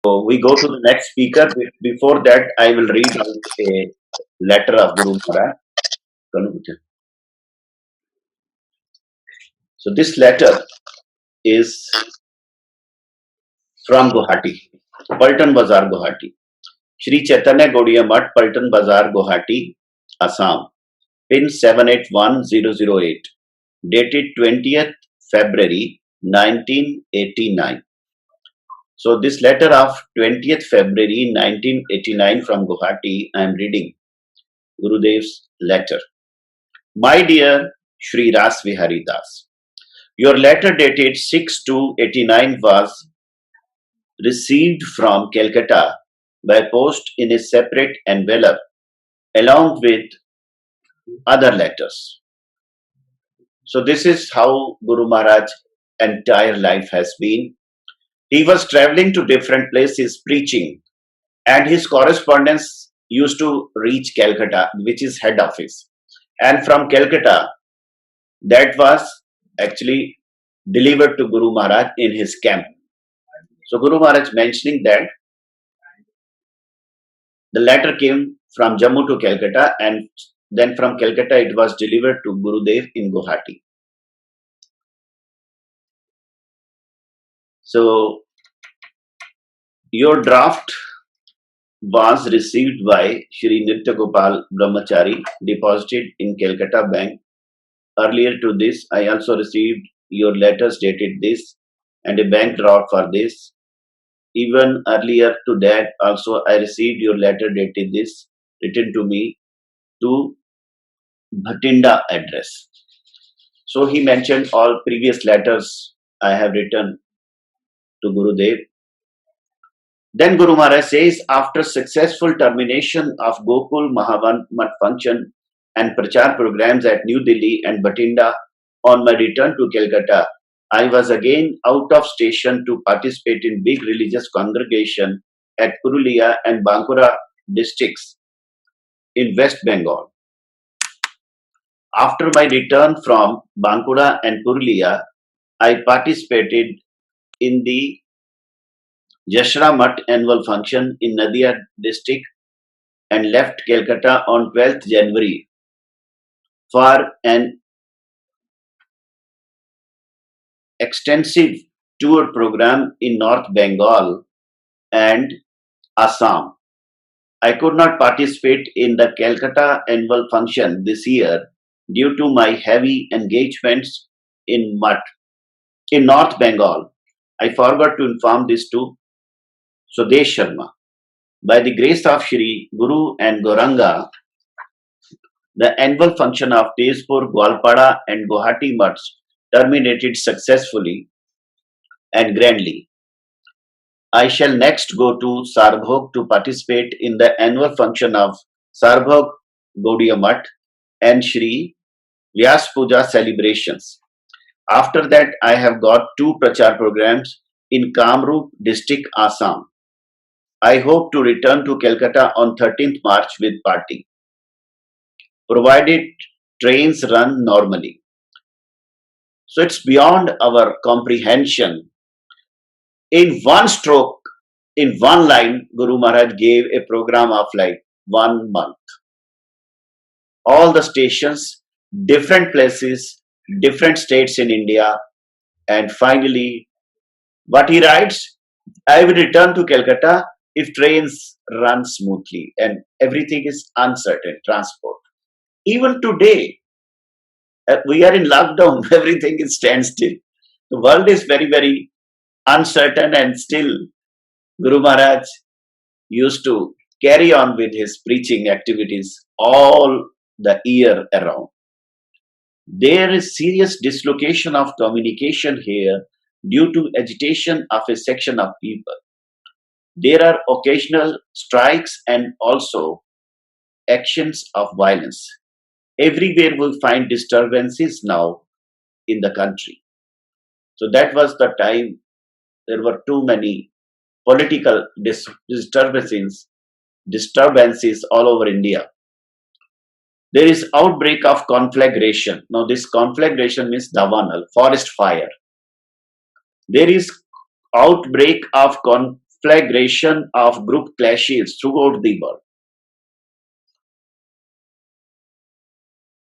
So we go to the next speaker. Before that, I will read out a letter of Guru Maharaj. So this letter is from Guwahati, Paltan Bazar, Guwahati. Shri Chaitanya Gaudiya Math, Paltan Bazar, Guwahati, Assam. Pin 781008. Dated 20th February 1989. So this letter of 20th February 1989 from Guwahati, I am reading Gurudev's letter. My dear Shri Ras Vihari Das, your letter dated 6/2/89 was received from Calcutta by post in a separate envelope along with other letters. So this is how Guru Maharaj's entire life has been. He was traveling to different places preaching, and his correspondence used to reach Calcutta, which is head office. And from Calcutta, that was actually delivered to Guru Maharaj in his camp. So Guru Maharaj mentioning that the letter came from Jammu to Calcutta, and then from Calcutta it was delivered to Gurudev in Guwahati. So your draft was received by Shri Nitya Gopal Brahmachari, deposited in Calcutta Bank. Earlier to this, I also received your letters dated this and a bank draft for this. Even earlier to that, also I received your letter dated this, written to me to Bhatinda address. So he mentioned all previous letters I have written to Gurudev. Then Guru Maharaj says, after successful termination of Gokul Mahavan Math function and Prachar programs at New Delhi and Bhatinda, on my return to Calcutta, I was again out of station to participate in big religious congregation at Purulia and Bankura districts in West Bengal. After my return from Bankura and Purulia, I participated in the Yashra Math annual function in Nadia district and left Calcutta on 12th January for an extensive tour program in North Bengal and Assam. I could not participate in the Calcutta annual function this year due to my heavy engagements in North Bengal. I forgot to inform this to Sudesh Sharma. By the grace of Shri Guru and Gauranga, the annual function of Tezpur, Gwalpada and Guwahati Maths terminated successfully and grandly. I shall next go to Sarbhog to participate in the annual function of Sarbhog Gaudiya Math and Shri Vyas Puja celebrations. After that, I have got 2 Prachar programs in Kamrup district, Assam. I hope to return to Calcutta on 13th March with party, provided trains run normally. So it's beyond our comprehension. In one stroke, in one line, Guru Maharaj gave a program of like 1 month. All the stations, different places, different states in India, and finally, what he writes, I will return to Calcutta if trains run smoothly and everything is uncertain, transport. Even today, we are in lockdown, everything is standstill. The world is very, very uncertain, and still Guru Maharaj used to carry on with his preaching activities all the year around. There is serious dislocation of communication here due to agitation of a section of people. There are occasional strikes and also actions of violence. Everywhere we find disturbances now in the country. So that was the time there were too many political disturbances all over India. There is outbreak of conflagration. Now this conflagration means Dawanal, forest fire. There is outbreak of conflagration of group clashes throughout the world.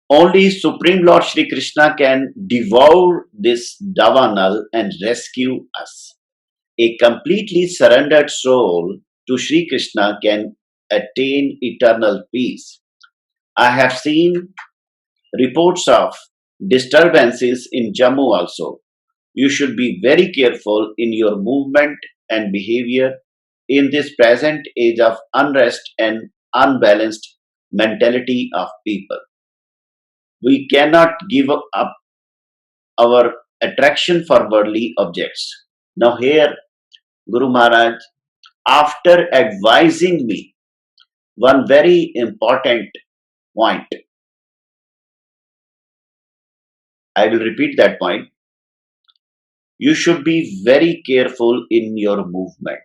Only Supreme Lord Sri Krishna can devour this Davanal and rescue us. A completely surrendered soul to Sri Krishna can attain eternal peace. I have seen reports of disturbances in Jammu also. You should be very careful in your movement and behavior in this present age of unrest and unbalanced mentality of people. We cannot give up our attraction for worldly objects. Now, here, Guru Maharaj, after advising me one very important point, I will repeat that point. You should be very careful in your movement.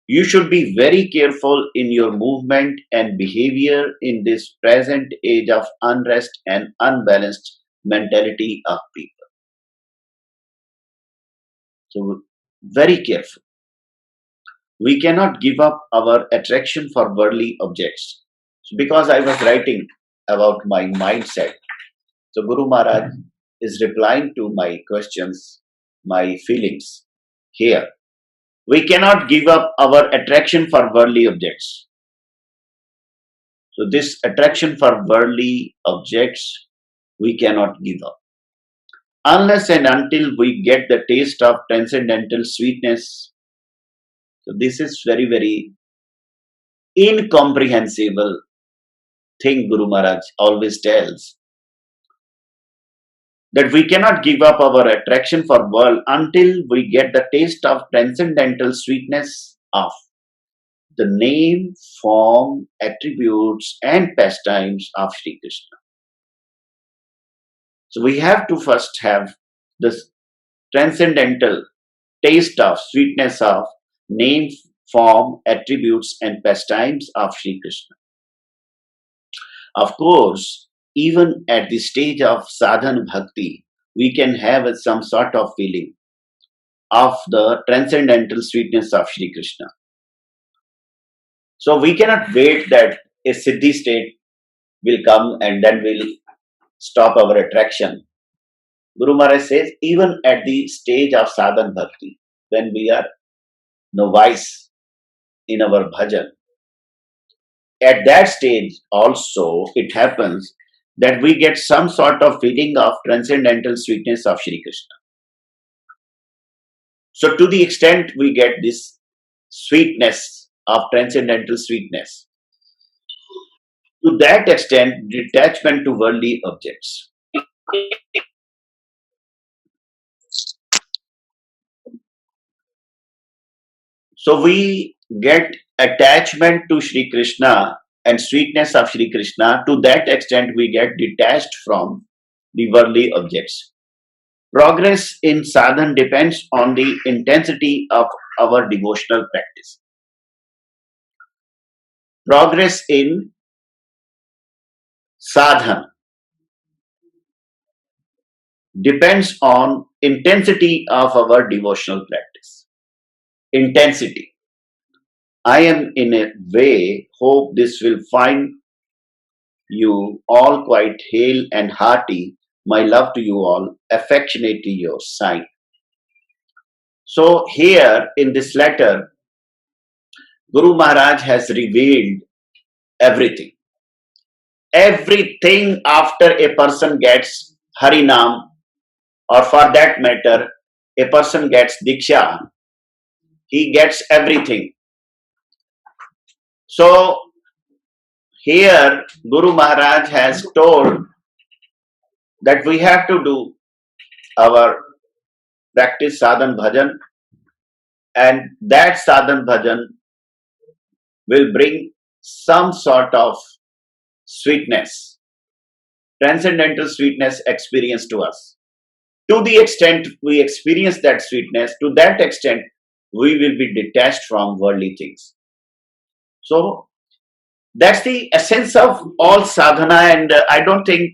You should be very careful in your movement and behavior in this present age of unrest and unbalanced mentality of people. So, very careful. We cannot give up our attraction for worldly objects. So because I was writing about my mindset, so Guru Maharaj is replying to my questions, my feelings here. We cannot give up our attraction for worldly objects. So this attraction for worldly objects, we cannot give up. Unless and until we get the taste of transcendental sweetness. So this is very, very incomprehensible thing Guru Maharaj always tells. That we cannot give up our attraction for world until we get the taste of transcendental sweetness of the name, form, attributes, and pastimes of Sri Krishna. So we have to first have this transcendental taste of sweetness of name, form, attributes, and pastimes of Sri Krishna. Of course, even at the stage of sadhana bhakti, we can have some sort of feeling of the transcendental sweetness of Sri Krishna. So we cannot wait that a siddhi state will come and then will stop our attraction. Guru Maharaj says, even at the stage of sadhana bhakti, when we are novice in our bhajan, at that stage also it happens that we get some sort of feeling of transcendental sweetness of Sri Krishna. So to the extent we get this sweetness of transcendental sweetness, to that extent detachment to worldly objects. So we get attachment to Sri Krishna and sweetness of Sri Krishna. To that extent we get detached from the worldly objects. Progress in sadhana depends on the intensity of our devotional practice. Progress in sadhana depends on intensity of our devotional practice. Intensity. I am in a way hope this will find you all quite hale and hearty. My love to you all, affectionately yours, sign. So here in this letter, Guru Maharaj has revealed everything. Everything after a person gets Harinam, or for that matter, a person gets Diksha, he gets everything. So here Guru Maharaj has told that we have to do our practice sadhan bhajan, and that sadhan bhajan will bring some sort of sweetness, transcendental sweetness experience to us. To the extent we experience that sweetness, to that extent we will be detached from worldly things. So that's the essence of all sadhana, and I don't think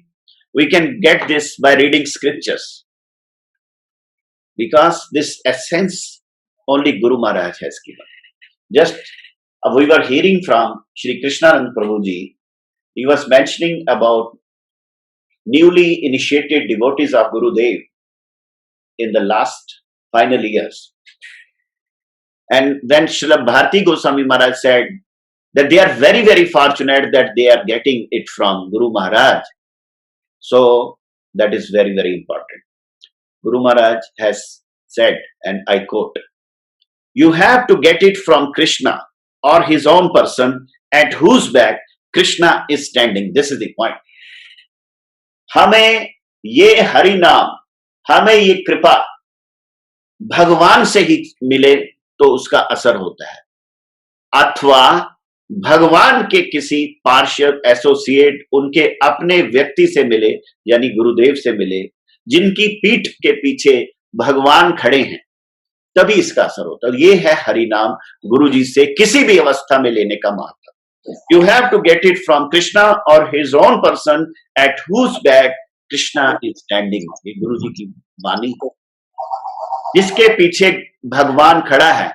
we can get this by reading scriptures, because this essence Only Guru Maharaj has given. Just we were hearing from Shri Krishnanand Prabhuji. He was mentioning about newly initiated devotees of Gurudev in the last final years. And then Srila Bharati Goswami Maharaj said that they are very, very fortunate that they are getting it from Guru Maharaj. So that is very, very important. Guru Maharaj has said, and I quote, "You have to get it from Krishna or his own person at whose back Krishna is standing." This is the point. हमें ये हरि नाम, हमें ये कृपा भगवान से ही मिले तो उसका असर होता है, अथवा भगवान के किसी पार्षद, एसोसिएट, उनके अपने व्यक्ति से मिले, यानी गुरुदेव से मिले, जिनकी पीठ के पीछे भगवान खड़े हैं, तभी इसका असर होता है। ये है हरि नाम गुरु जी से किसी भी अवस्था में लेने का महत्व। You have to get it from Krishna or his own person at whose back Krishna is standing. ये गुरु जी की वाणी है। जिसके पीछे भगवान खड़ा है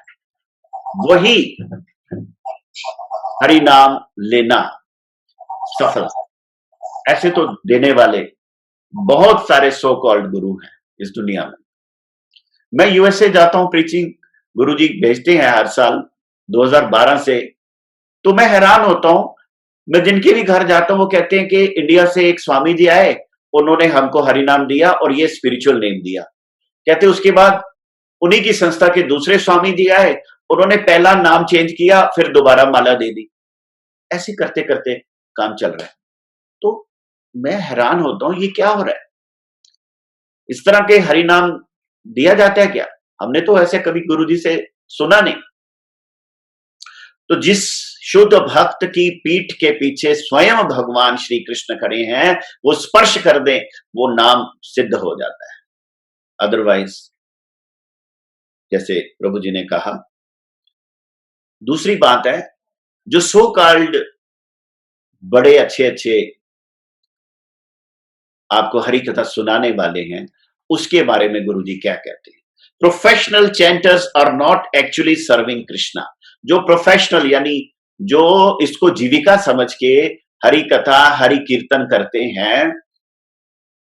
वही हरि नाम लेना सफल। ऐसे तो देने वाले बहुत सारे सो कॉल्ड गुरु हैं इस दुनिया में। मैं यूएसए जाता हूं प्रीचिंग, गुरु जी भेजते हैं हर साल 2012 से, तो मैं हैरान होता हूं। मैं जिनके भी घर जाता हूं वो कहते हैं कि इंडिया से एक स्वामी जी आए, उन्होंने हमको हरि नाम दिया और ये स्पिरिचुअल नेम दिया। कहते उसके बाद उन्हीं की संस्था के दूसरे स्वामी जी आए, उन्होंने पहला नाम चेंज किया, फिर दोबारा माला दे दी। ऐसे करते करते काम चल रहा है। तो मैं हैरान होता हूं, ये क्या हो रहा है? इस तरह के हरि नाम दिया जाता है क्या? हमने तो ऐसे कभी गुरु जी से सुना नहीं। तो जिस शुद्ध भक्त की पीठ के पीछे स्वयं भगवान श्री कृष्ण खड़े हैं, वो स्पर्श कर दें, वो नाम सिद्ध हो जाता है। अदरवाइज जैसे प्रभु जी ने कहा। दूसरी बात है, जो सो कॉल्ड बड़े अच्छे अच्छे आपको हरि कथा सुनाने वाले हैं, उसके बारे में गुरु जी क्या कहते हैं? Professional chanters are not actually serving Krishna. जो प्रोफेशनल यानी जो इसको जीविका समझ के हरि कथा हरि कीर्तन करते हैं,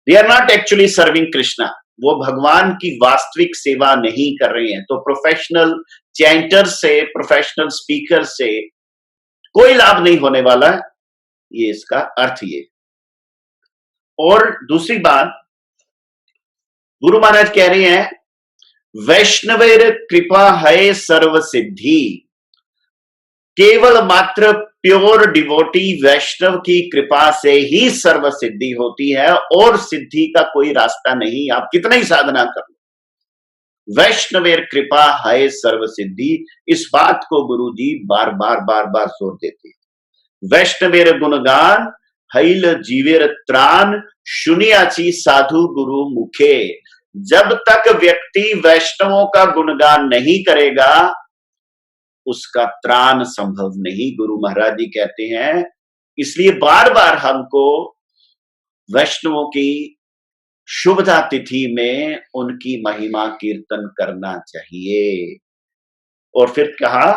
they are not actually serving Krishna. वो भगवान की वास्तविक सेवा नहीं कर रहे हैं। तो प्रोफेशनल चैंटर से, प्रोफेशनल स्पीकर से कोई लाभ नहीं होने वाला है, ये इसका अर्थ ये। और दूसरी बात, गुरु महाराज कह रहे हैं, वैष्णवेर कृपा है सर्व सिद्धि। केवल मात्र प्योर डिवोटी वैष्णव की कृपा से ही सर्व सिद्धि होती है, और सिद्धि का कोई रास्ता नहीं, आप कितना ही साधना कर लो। वैष्णवेर कृपा है सर्व सिद्धि, इस बात को गुरु जी बार बार जोर देते हैं। वैष्णवेर गुणगान हैल जीवेर त्राण, सुनियाची साधु गुरु मुखे। जब तक व्यक्ति वैष्णवों का गुणगान नहीं करेगा, उसका त्राण संभव नहीं, गुरु महाराज जी कहते हैं। इसलिए बार बार हमको वैष्णवों की शुभदा तिथि में उनकी महिमा कीर्तन करना चाहिए। और फिर कहा,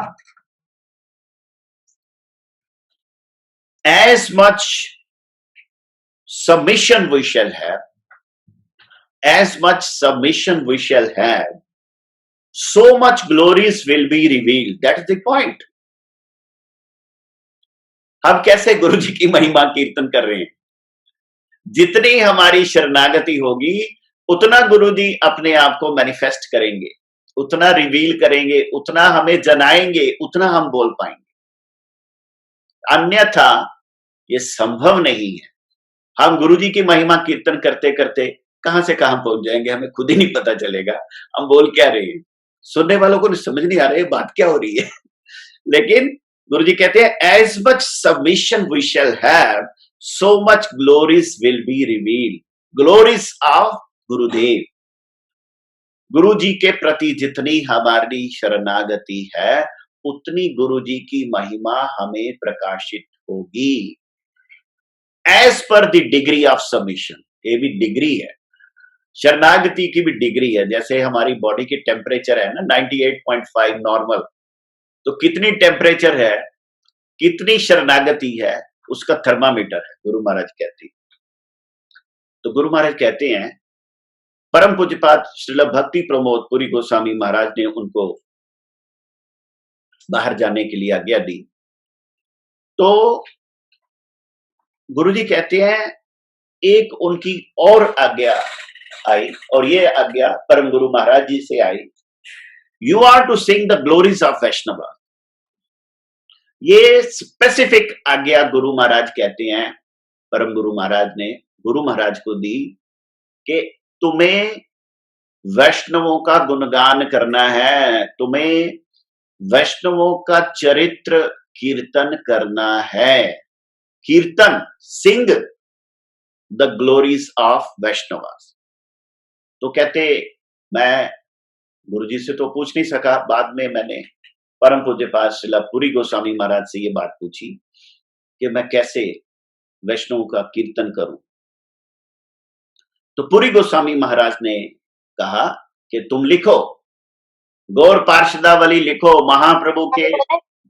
as much submission we shall have, as much submission we shall have, so much glories will be revealed. That is the point. हम कैसे गुरु जी की महिमा कीर्तन कर रहे हैं? जितनी हमारी शरणागति होगी, उतना गुरु जी अपने आप को मैनिफेस्ट करेंगे, उतना रिवील करेंगे, उतना हमें जनाएंगे, उतना हम बोल पाएंगे। अन्यथा ये संभव नहीं है। हम गुरु जी की महिमा कीर्तन करते करते कहां से कहां पहुंच जाएंगे, हमें खुद ही नहीं पता चलेगा हम बोल क्या रहे हैं। सुनने वालों को समझ नहीं आ रहा है बात क्या हो रही है। लेकिन गुरु जी कहते हैं, as much submission we shall have, so much glories will be revealed. Glories of Gurudev. Guru जी के प्रति जितनी हमारी शरणागति है, उतनी गुरु जी की महिमा हमें प्रकाशित होगी। As per the degree of submission, ये भी डिग्री है। शरणागति की भी डिग्री है। जैसे हमारी बॉडी की टेम्परेचर है ना 98.5 नॉर्मल, तो कितनी टेम्परेचर है, कितनी शरणागति है, उसका थर्मामीटर है, गुरु महाराज कहते हैं। तो गुरु महाराज कहते हैं, परम पूज्यपाद श्रील भक्ति प्रमोद पुरी गोस्वामी महाराज ने उनको बाहर जाने के लिए आज्ञा दी। तो गुरुजी कहते हैं एक उनकी और आज्ञा आई, और ये आज्ञा परम गुरु महाराज जी से I, you are to sing the glories of Vaishnav. ये स्पेसिफिक आज्ञा गुरु महाराज कहते हैं, परम गुरु महाराज ने गुरु महाराज को दी कि तुम्हें वैष्णवों का गुणगान करना है, तुम्हें वैष्णवों का चरित्र कीर्तन करना है। कीर्तन, सिंग द ग्लोरीज ऑफ वैष्णवास। तो कहते, मैं गुरुजी से तो पूछ नहीं सका, बाद में मैंने परम पूज्यपाद श्रील पुरी गोस्वामी महाराज से ये बात पूछी कि मैं कैसे वैष्णव का कीर्तन करूं। तो पुरी गोस्वामी महाराज ने कहा कि तुम लिखो, गौर पार्षदावली लिखो, महाप्रभु के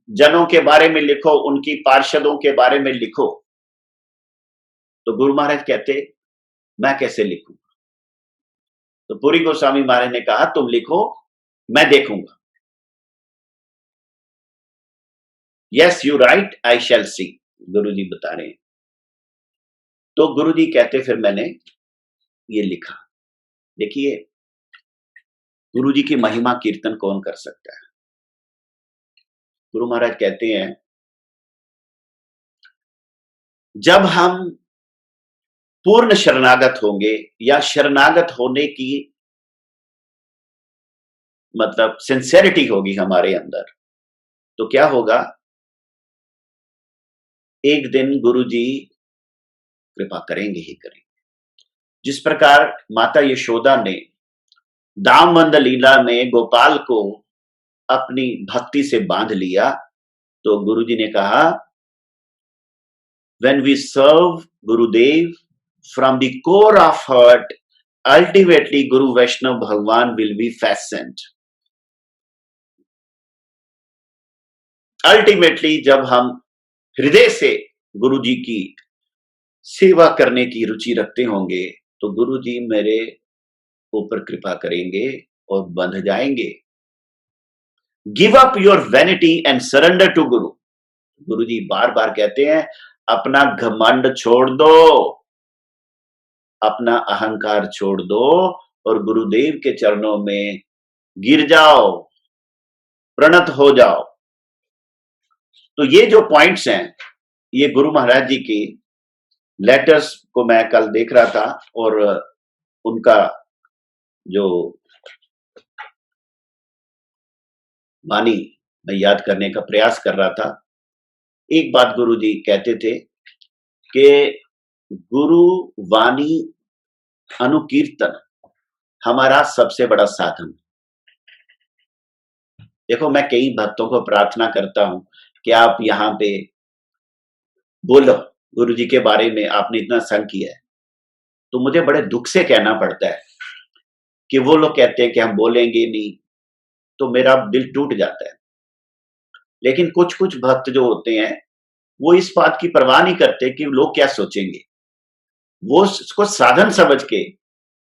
जनों के बारे में लिखो, उनकी पार्षदों के बारे में लिखो। तो गुरु महाराज कहते, मैं कैसे लिखूं? तो पुरी गोस्वामी महाराज ने कहा, तुम लिखो, मैं देखूंगा। यस यू राइट, आई शैल सी, गुरुजी बता रहे हैं। तो गुरुजी कहते, फिर मैंने ये लिखा। देखिए, गुरुजी की महिमा कीर्तन कौन कर सकता है? गुरु महाराज कहते हैं, जब हम पूर्ण शरणागत होंगे या शरणागत होने की मतलब सिंसेरिटी होगी हमारे अंदर, तो क्या होगा, एक दिन गुरुजी कृपा करेंगे ही करेंगे। जिस प्रकार माता यशोदा ने दामवंद लीला में गोपाल को अपनी भक्ति से बांध लिया, तो गुरुजी ने कहा, when we serve Gurudev from the core of heart, ultimately Guru Vaishnav Bhagwan will be fastened. Ultimately जब हम हृदय से गुरु जी की सेवा करने की रुचि रखते होंगे, तो गुरु जी मेरे ऊपर कृपा करेंगे और बंध जाएंगे। Give up your vanity and surrender to Guru. Guru जी बार बार कहते हैं, अपना घमंड छोड़ दो, अपना अहंकार छोड़ दो और गुरुदेव के चरणों में गिर जाओ, प्रणत हो जाओ। तो ये जो पॉइंट्स हैं, ये गुरु महाराज जी की लेटर्स को मैं कल देख रहा था और उनका जो वाणी मैं याद करने का प्रयास कर रहा था। एक बात गुरु जी कहते थे कि गुरु वाणी अनुकीर्तन हमारा सबसे बड़ा साधन। देखो, मैं कई भक्तों को प्रार्थना करता हूं कि आप यहाँ पे बोलो गुरु जी के बारे में, आपने इतना संग किया है। तो मुझे बड़े दुख से कहना पड़ता है कि वो लोग कहते हैं कि हम बोलेंगे नहीं, तो मेरा दिल टूट जाता है। लेकिन कुछ कुछ भक्त जो होते हैं, वो इस बात की परवाह नहीं करते कि लोग क्या सोचेंगे, वो इसको साधन समझ के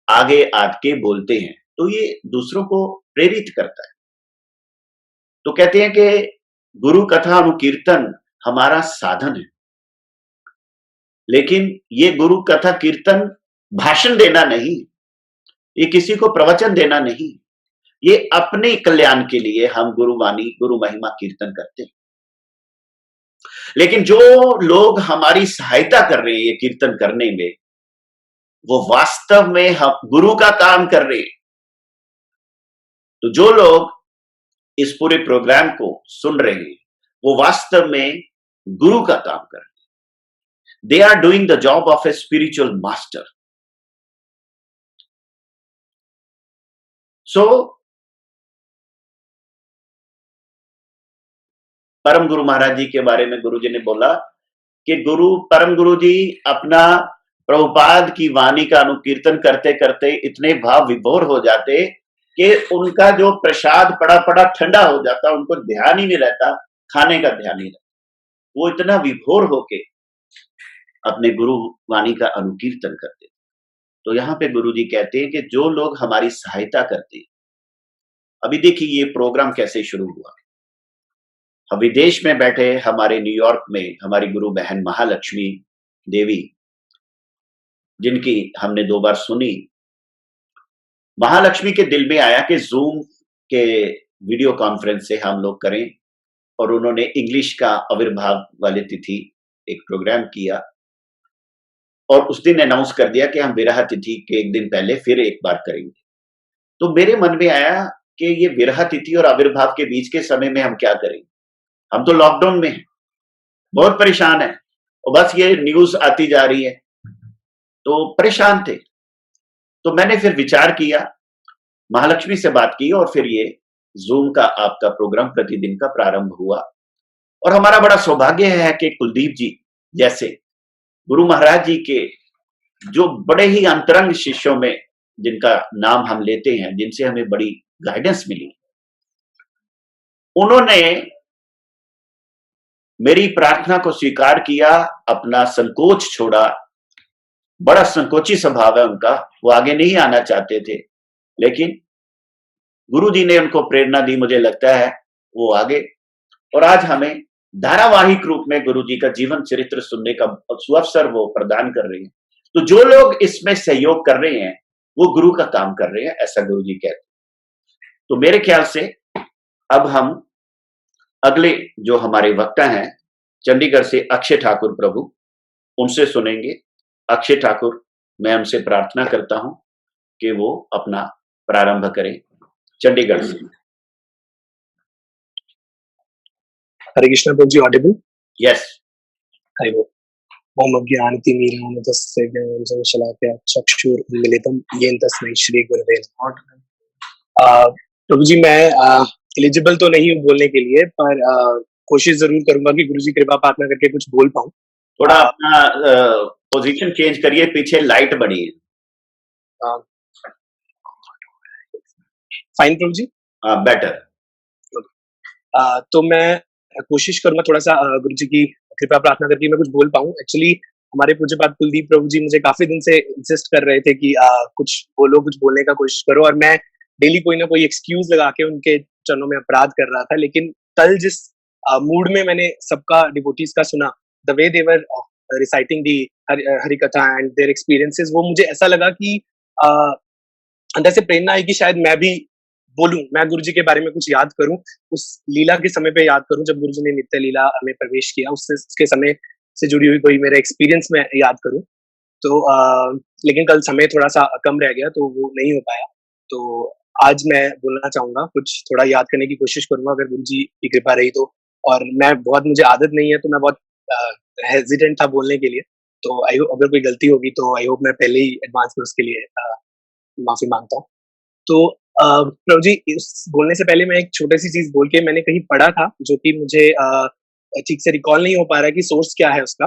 आगे आके बोलते हैं, तो ये दूसरों को प्रेरित करता है। तो कहते हैं कि गुरु कथा अनुकीर्तन हमारा साधन है, लेकिन ये गुरु कथा कीर्तन भाषण देना नहीं, ये किसी को प्रवचन देना नहीं, ये अपने कल्याण के लिए हम गुरुवाणी गुरु महिमा कीर्तन करते हैं। लेकिन जो लोग हमारी सहायता कर रहे हैं ये कीर्तन करने में, वो वास्तव में हम गुरु का काम कर रहे हैं। तो जो लोग इस पूरे प्रोग्राम को सुन रहे हैं, वो वास्तव में गुरु का काम कर रहे हैं। They are doing the job of a spiritual master. So, परम गुरु महाराज जी के बारे में गुरु जी ने बोला कि गुरु परम गुरु जी अपना प्रभुपाद की वाणी का अनुकीर्तन करते करते इतने भाव विभोर हो जाते कि उनका जो प्रसाद पड़ा पड़ा ठंडा हो जाता, उनको ध्यान ही नहीं रहता, खाने का ध्यान नहीं रहता। वो इतना विभोर होके अपने गुरु वाणी का अनुकीर्तन करते। तो यहाँ पे गुरु जी कहते हैं कि जो लोग हमारी सहायता करते हैं, अभी देखिए ये प्रोग्राम कैसे शुरू हुआ। हम विदेश में बैठे हमारे न्यूयॉर्क में हमारी गुरु बहन महालक्ष्मी देवी, जिनकी हमने 2 बार सुनी, महालक्ष्मी के दिल में आया कि जूम के वीडियो कॉन्फ्रेंस से हम लोग करें, और उन्होंने इंग्लिश का आविर्भाव वाली तिथि एक प्रोग्राम किया और उस दिन अनाउंस कर दिया कि हम विरह तिथि के एक दिन पहले फिर एक बार करेंगे। तो मेरे मन में आया कि ये विरह तिथि और आविर्भाव के बीच के समय में हम क्या करेंगे? हम तो लॉकडाउन में हैं, बहुत परेशान है और बस ये न्यूज आती जा रही है, तो परेशान थे। तो मैंने फिर विचार किया, महालक्ष्मी से बात की और फिर ये जूम का आपका प्रोग्राम प्रतिदिन का प्रारंभ हुआ। और हमारा बड़ा सौभाग्य है कि कुलदीप जी जैसे गुरु महाराज जी के जो बड़े ही अंतरंग शिष्यों में जिनका नाम हम लेते हैं, जिनसे हमें बड़ी गाइडेंस मिली, उन्होंने मेरी प्रार्थना को स्वीकार किया, अपना संकोच छोड़ा। बड़ा संकोची स्वभाव है उनका, वो आगे नहीं आना चाहते थे, लेकिन गुरु जी ने उनको प्रेरणा दी, मुझे लगता है वो आगे। और आज हमें धारावाहिक रूप में गुरु जी का जीवन चरित्र सुनने का सुअवसर वो प्रदान कर रहे हैं। तो जो लोग इसमें सहयोग कर रहे हैं वो गुरु का काम कर रहे हैं, ऐसा गुरु जी कहते हैं। तो मेरे ख्याल से अब हम अगले जो हमारे वक्ता हैं चंडीगढ़ से अक्षय ठाकुर प्रभु, उनसे सुनेंगे। अक्षय ठाकुर, मैं उनसे प्रार्थना करता हूं कि वो अपना प्रारंभ करें चंडीगढ़ से। हरे कृष्णा प्रभु जी, ऑडिबल? यस। हरि बोल। ओम अज्ञानतिमिरान्धस्य ज्ञानञ्जनशलाकया चक्षुरुन्मीलितं येन तस्मै श्री गुरवे नमः। प्रभु जी, मैं एलिजिबल तो नहीं हूँ बोलने के लिए, पर कोशिश जरूर करूंगा कि गुरु जी कृपा प्रार्थना करके कुछ बोल पाऊँ। थोड़ा अपना पोजीशन चेंज करिए, पीछे लाइट बड़ी है। फाइन प्रभु जी? बेटर। तो मैं कोशिश करूंगा थोड़ा सा गुरु जी की कृपा प्रार्थना करके मैं कुछ बोल पाऊँ। एक्चुअली हमारे पूज्यपाद कुलदीप प्रभु जी मुझे काफी दिन से इंसिस्ट कर रहे थे कि कुछ बोलो, कुछ बोलने का कोशिश करो, और मैं डेली कोई ना कोई एक्सक्यूज लगा के उनके चरणों में अपराध कर रहा था। लेकिन कल जिस मूड में मैंने सबका डिवोटीज का सुना, the way they were reciting the Hari katha and their experiences, वो मुझे ऐसा लगा कि अंदर से प्रेरणा आई कि शायद मैं भी बोलूं, मैं गुरु जी के बारे में कुछ याद करूं, उस लीला के समय पे याद करूं जब गुरु जी ने नित्य लीला में प्रवेश किया, उसके समय से जुड़ी हुई कोई मेरा एक्सपीरियंस में याद करूं। तो लेकिन कल समय थोड़ा सा कम रह गया तो वो नहीं हो पाया। तो आज मैं बोलना चाहूंगा, कुछ थोड़ा याद करने की कोशिश करूंगा अगर गुरु जी की कृपा रही तो। और मैं मुझे आदत नहीं है तो मैं बहुत हेजिटेंट था बोलने के लिए, तो आई होप अगर कोई गलती होगी तो आई होप मैं पहले ही एडवांस में उसके लिए माफी मांगता हूँ। तो प्रभु जी, बोलने से पहले मैं एक छोटी सी चीज बोल के, मैंने कहीं पढ़ा था जो कि मुझे ठीक से रिकॉल नहीं हो पा रहा है कि सोर्स क्या है उसका,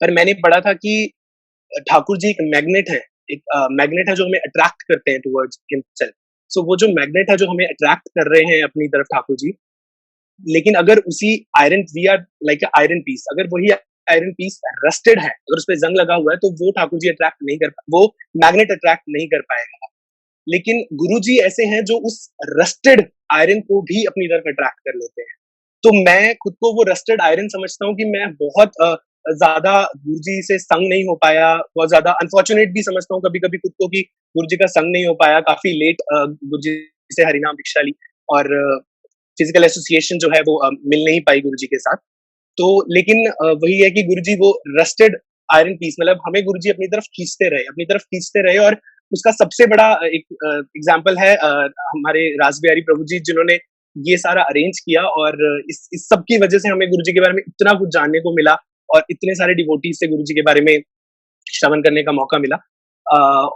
पर मैंने पढ़ा था कि ठाकुर जी एक मैग्नेट है, मैग्नेट है जो हमें अट्रैक्ट करते हैं टुवर्ड्स हिमसेल्फ। सो वो जो मैग्नेट है जो हमें अट्रैक्ट कर रहे हैं अपनी तरफ ठाकुर जी, लेकिन अगर उसी iron, we are like iron piece, अगर वही आयरन पीस रस्टेड है, अगर उस पर जंग लगा हुआ है, तो वो ठाकुर जी अट्रैक्ट नहीं कर, वो मैग्नेट अट्रैक्ट नहीं कर पाएगा। लेकिन गुरु जी ऐसे हैं जो उस रस्टेड आयरन को भी अपनी तरफ अट्रैक्ट कर लेते हैं। तो मैं खुद को वो रस्टेड आयरन समझता हूँ कि मैं बहुत ज्यादा गुरु जी से संग नहीं हो पाया, बहुत ज्यादा अनफॉर्चुनेट भी समझता हूँ कभी कभी खुद को कि गुरु जी का संग नहीं हो पाया, काफी लेट गुरु जी से हरिनाम दीक्षा ली और फिजिकल एसोसिएशन जो है वो मिल नहीं पाई गुरु जी के साथ। तो लेकिन वही है कि गुरु जी वो रस्टेड आयरन पीस, मतलब हमें गुरु जी अपनी तरफ खींचते रहे। और उसका सबसे बड़ा एक एग्जाम्पल है हमारे रासबिहारी प्रभु जी, जिन्होंने ये सारा अरेंज किया, और इस सब की वजह से हमें गुरु जी के बारे में इतना कुछ जानने को मिला और इतने सारे डिवोटीज से गुरु जी के बारे में श्रवण करने का मौका मिला।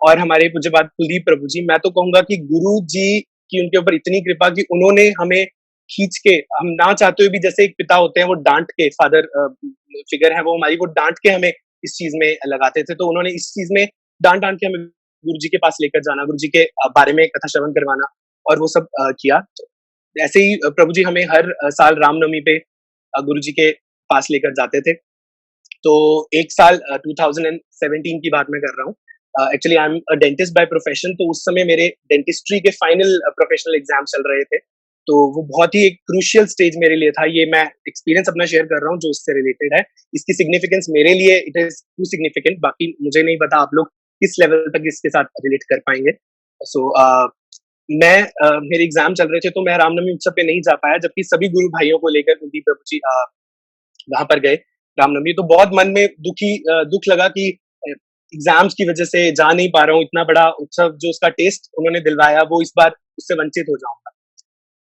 और हमारे पूज्यपाद कुलदीप प्रभु जी, मैं तो कहूंगा कि गुरु जी की उनके ऊपर इतनी कृपा कि उन्होंने हमें खींच के, हम ना चाहते हुए भी, जैसे एक पिता होते हैं वो डांट के, फादर फिगर है वो हमारी, वो डांट के हमें इस चीज में लगाते थे, तो उन्होंने इस चीज में डांट डांट के हमें गुरु जी के पास लेकर जाना, गुरु जी के बारे में कथा श्रवण करवाना और वो सब किया। तो ऐसे ही प्रभु जी हमें हर साल रामनवमी पे गुरु जी के पास लेकर जाते थे। तो एक साल 2017 की बात मैं कर रहा हूँ। Actually I am a dentist by profession, तो उस समय मेरे डेंटिस्ट्री के फाइनल प्रोफेशनल एग्जाम चल रहे थे। तो वो बहुत ही एक क्रूशियल स्टेज मेरे लिए था। ये मैं एक्सपीरियंस अपना शेयर कर रहा हूँ जो इससे रिलेटेड है। इसकी सिग्निफिकेंस मेरे लिए इट इज टू सिग्निफिकेंट, बाकी मुझे नहीं पता आप लोग किस लेवल तक इसके साथ रिलेट कर पाएंगे। सो मेरे एग्जाम चल रहे थे, तो मैं रामनवमी उत्सव पे नहीं जा पाया, जबकि सभी गुरु भाइयों को लेकर कुलदीप प्रभु जी वहां पर गए रामनवमी। तो बहुत मन में दुख लगा कि एग्जाम्स की वजह से जा नहीं पा रहा हूँ, इतना बड़ा उत्सव जो उसका टेस्ट उन्होंने दिलवाया वो इस बार उससे वंचित हो जाऊंगा।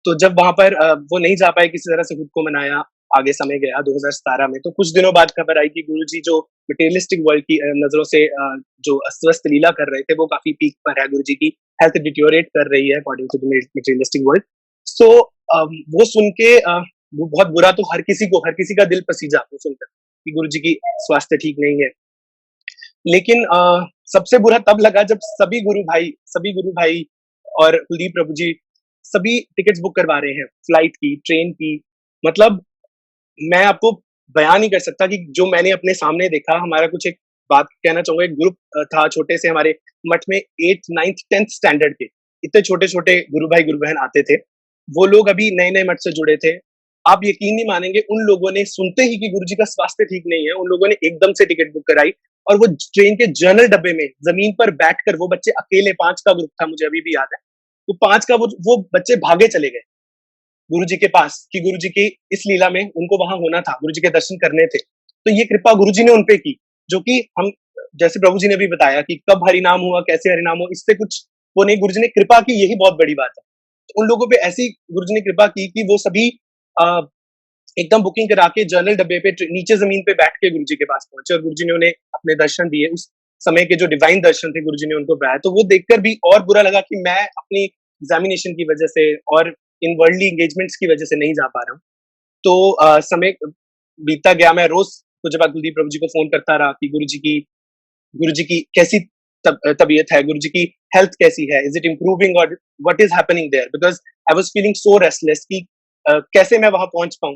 तो जब वहां पर वो नहीं जा पाए, किसी तरह से खुद को मनाया, आगे समय गया 2017 में, तो कुछ दिनों बाद खबर आई कि गुरुजी जो मटेरियलिस्टिक वर्ल्ड की नजरों से जो अस्वस्थ लीला कर रहे थे वो काफी पीक पर है, गुरुजी की हेल्थ डिटोरेट कर रही है according to the materialistic world. So वो सुन के वो बहुत बुरा, तो हर किसी का दिल पसीजा वो सुनकर कि गुरुजी की स्वास्थ्य ठीक नहीं है। लेकिन सबसे बुरा तब लगा जब सभी गुरु भाई और कुलदीप प्रभु जी सभी टिकट्स बुक करवा रहे हैं, फ्लाइट की, ट्रेन की। मतलब मैं आपको बयान नहीं कर सकता कि जो मैंने अपने सामने देखा। हमारा कुछ एक बात कहना चाहूंगा, एक ग्रुप था छोटे से हमारे मठ में, 8th 9th 10th स्टैंडर्ड के इतने छोटे छोटे गुरु भाई गुरु बहन आते थे। वो लोग अभी नए नए मठ से जुड़े थे। आप यकीन नहीं मानेंगे, उन लोगों ने सुनते ही कि गुरुजी का स्वास्थ्य ठीक नहीं है, उन लोगों ने एकदम से टिकट बुक कराई और वो ट्रेन के जनरल डब्बे में जमीन पर बैठकर, वो बच्चे अकेले, 5 का ग्रुप था, मुझे अभी भी याद है, वो 5 का वो बच्चे भागे चले गए गुरुजी के पास कि गुरुजी की इस लीला में उनको वहां होना था, गुरुजी के दर्शन करने थे। तो ये कृपा गुरुजी ने उनपे की, जो कि हम, जैसे प्रभु जी ने भी बताया कि कब हरिनाम हुआ, कैसे हरिनाम हुआ, इससे कुछ वो नहीं, गुरुजी ने कृपा की, यही बहुत बड़ी बात है। तो उन लोगों पे ऐसी गुरुजी ने कृपा की कि वो सभी अ, एकदम बुकिंग करा के जनरल डब्बे पे नीचे जमीन पे बैठ के गुरुजी के पास पहुंचे और गुरुजी ने उन्हें अपने दर्शन दिए। उस समय के जो डिवाइन दर्शन थे गुरुजी ने उनको कराया। तो वो देखकर भी और बुरा लगा कि मैं अपनी एग्जामिनेशन की वजह से और इन वर्ल्डली एंगेजमेंट्स की वजह से नहीं जा पा रहा हूँ। तो समय बीतता गया, मैं रोज कुछ बाद कुलदीप प्रभु जी को फोन करता रहा कि गुरु जी की कैसी तबीयत है, गुरु जी की हेल्थ कैसी है, इज इट इम्प्रूविंग और what is happening there, because I was feeling so restless कि कैसे मैं वहां पहुंच पाऊं।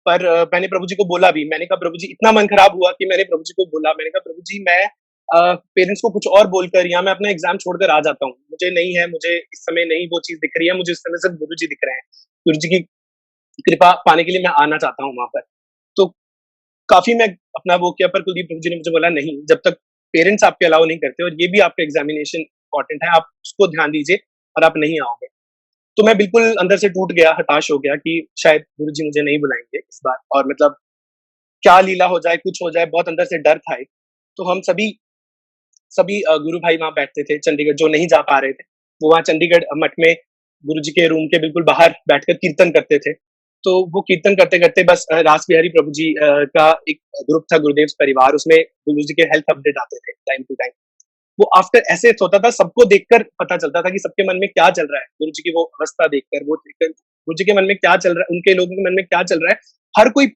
पर मैंने प्रभु जी को बोला भी, मैंने कहा प्रभु जी, इतना मन खराब हुआ कि मैंने प्रभु जी को बोला, मैंने कहा प्रभु जी मैं पेरेंट्स को कुछ और बोलकर या मैं अपना एग्जाम छोड़कर आ जाता हूँ, मुझे नहीं है, मुझे इस समय नहीं वो चीज दिख रही है, मुझे इस समय सिर्फ गुरु जी दिख रहे हैं, गुरु जी की कृपा पाने के लिए मैं आना चाहता हूँ वहां पर। तो काफी मैं अपना वो किया, पर कुलदीप प्रभु जी ने मुझे बोला नहीं, जब तक पेरेंट्स आपके अलाउ नहीं करते और ये भी आपका एग्जामिनेशन इंपॉर्टेंट है, आप उसको ध्यान दीजिए और आप नहीं आओगे। तो मैं बिल्कुल अंदर से टूट गया, हताश हो गया कि शायद गुरु जी मुझे नहीं बुलाएंगे इस बार, और मतलब क्या लीला हो जाए, कुछ हो जाए, बहुत अंदर से डर था। तो हम सभी सभी गुरु भाई वहां बैठते थे चंडीगढ़, जो नहीं जा पा रहे थे वो वहां चंडीगढ़ मठ में गुरु जी के रूम के बिल्कुल बाहर बैठकर कीर्तन करते थे। तो वो कीर्तन करते करते बस रास बिहारी प्रभु जी का एक ग्रुप था, गुरुदेव परिवार, उसमें गुरु जी के हेल्थ अपडेट आते थे टाइम टू टाइम। वो आफ्टर ऐसे होता था, सबको देखकर पता चलता था कि सबके मन में क्या चल रहा है, गुरु जी की वो अवस्था देखकर, वो देखकर गुरु जी के मन में क्या चल रहा है, उनके लोगों के मन में क्या चल रहा है। हर कोई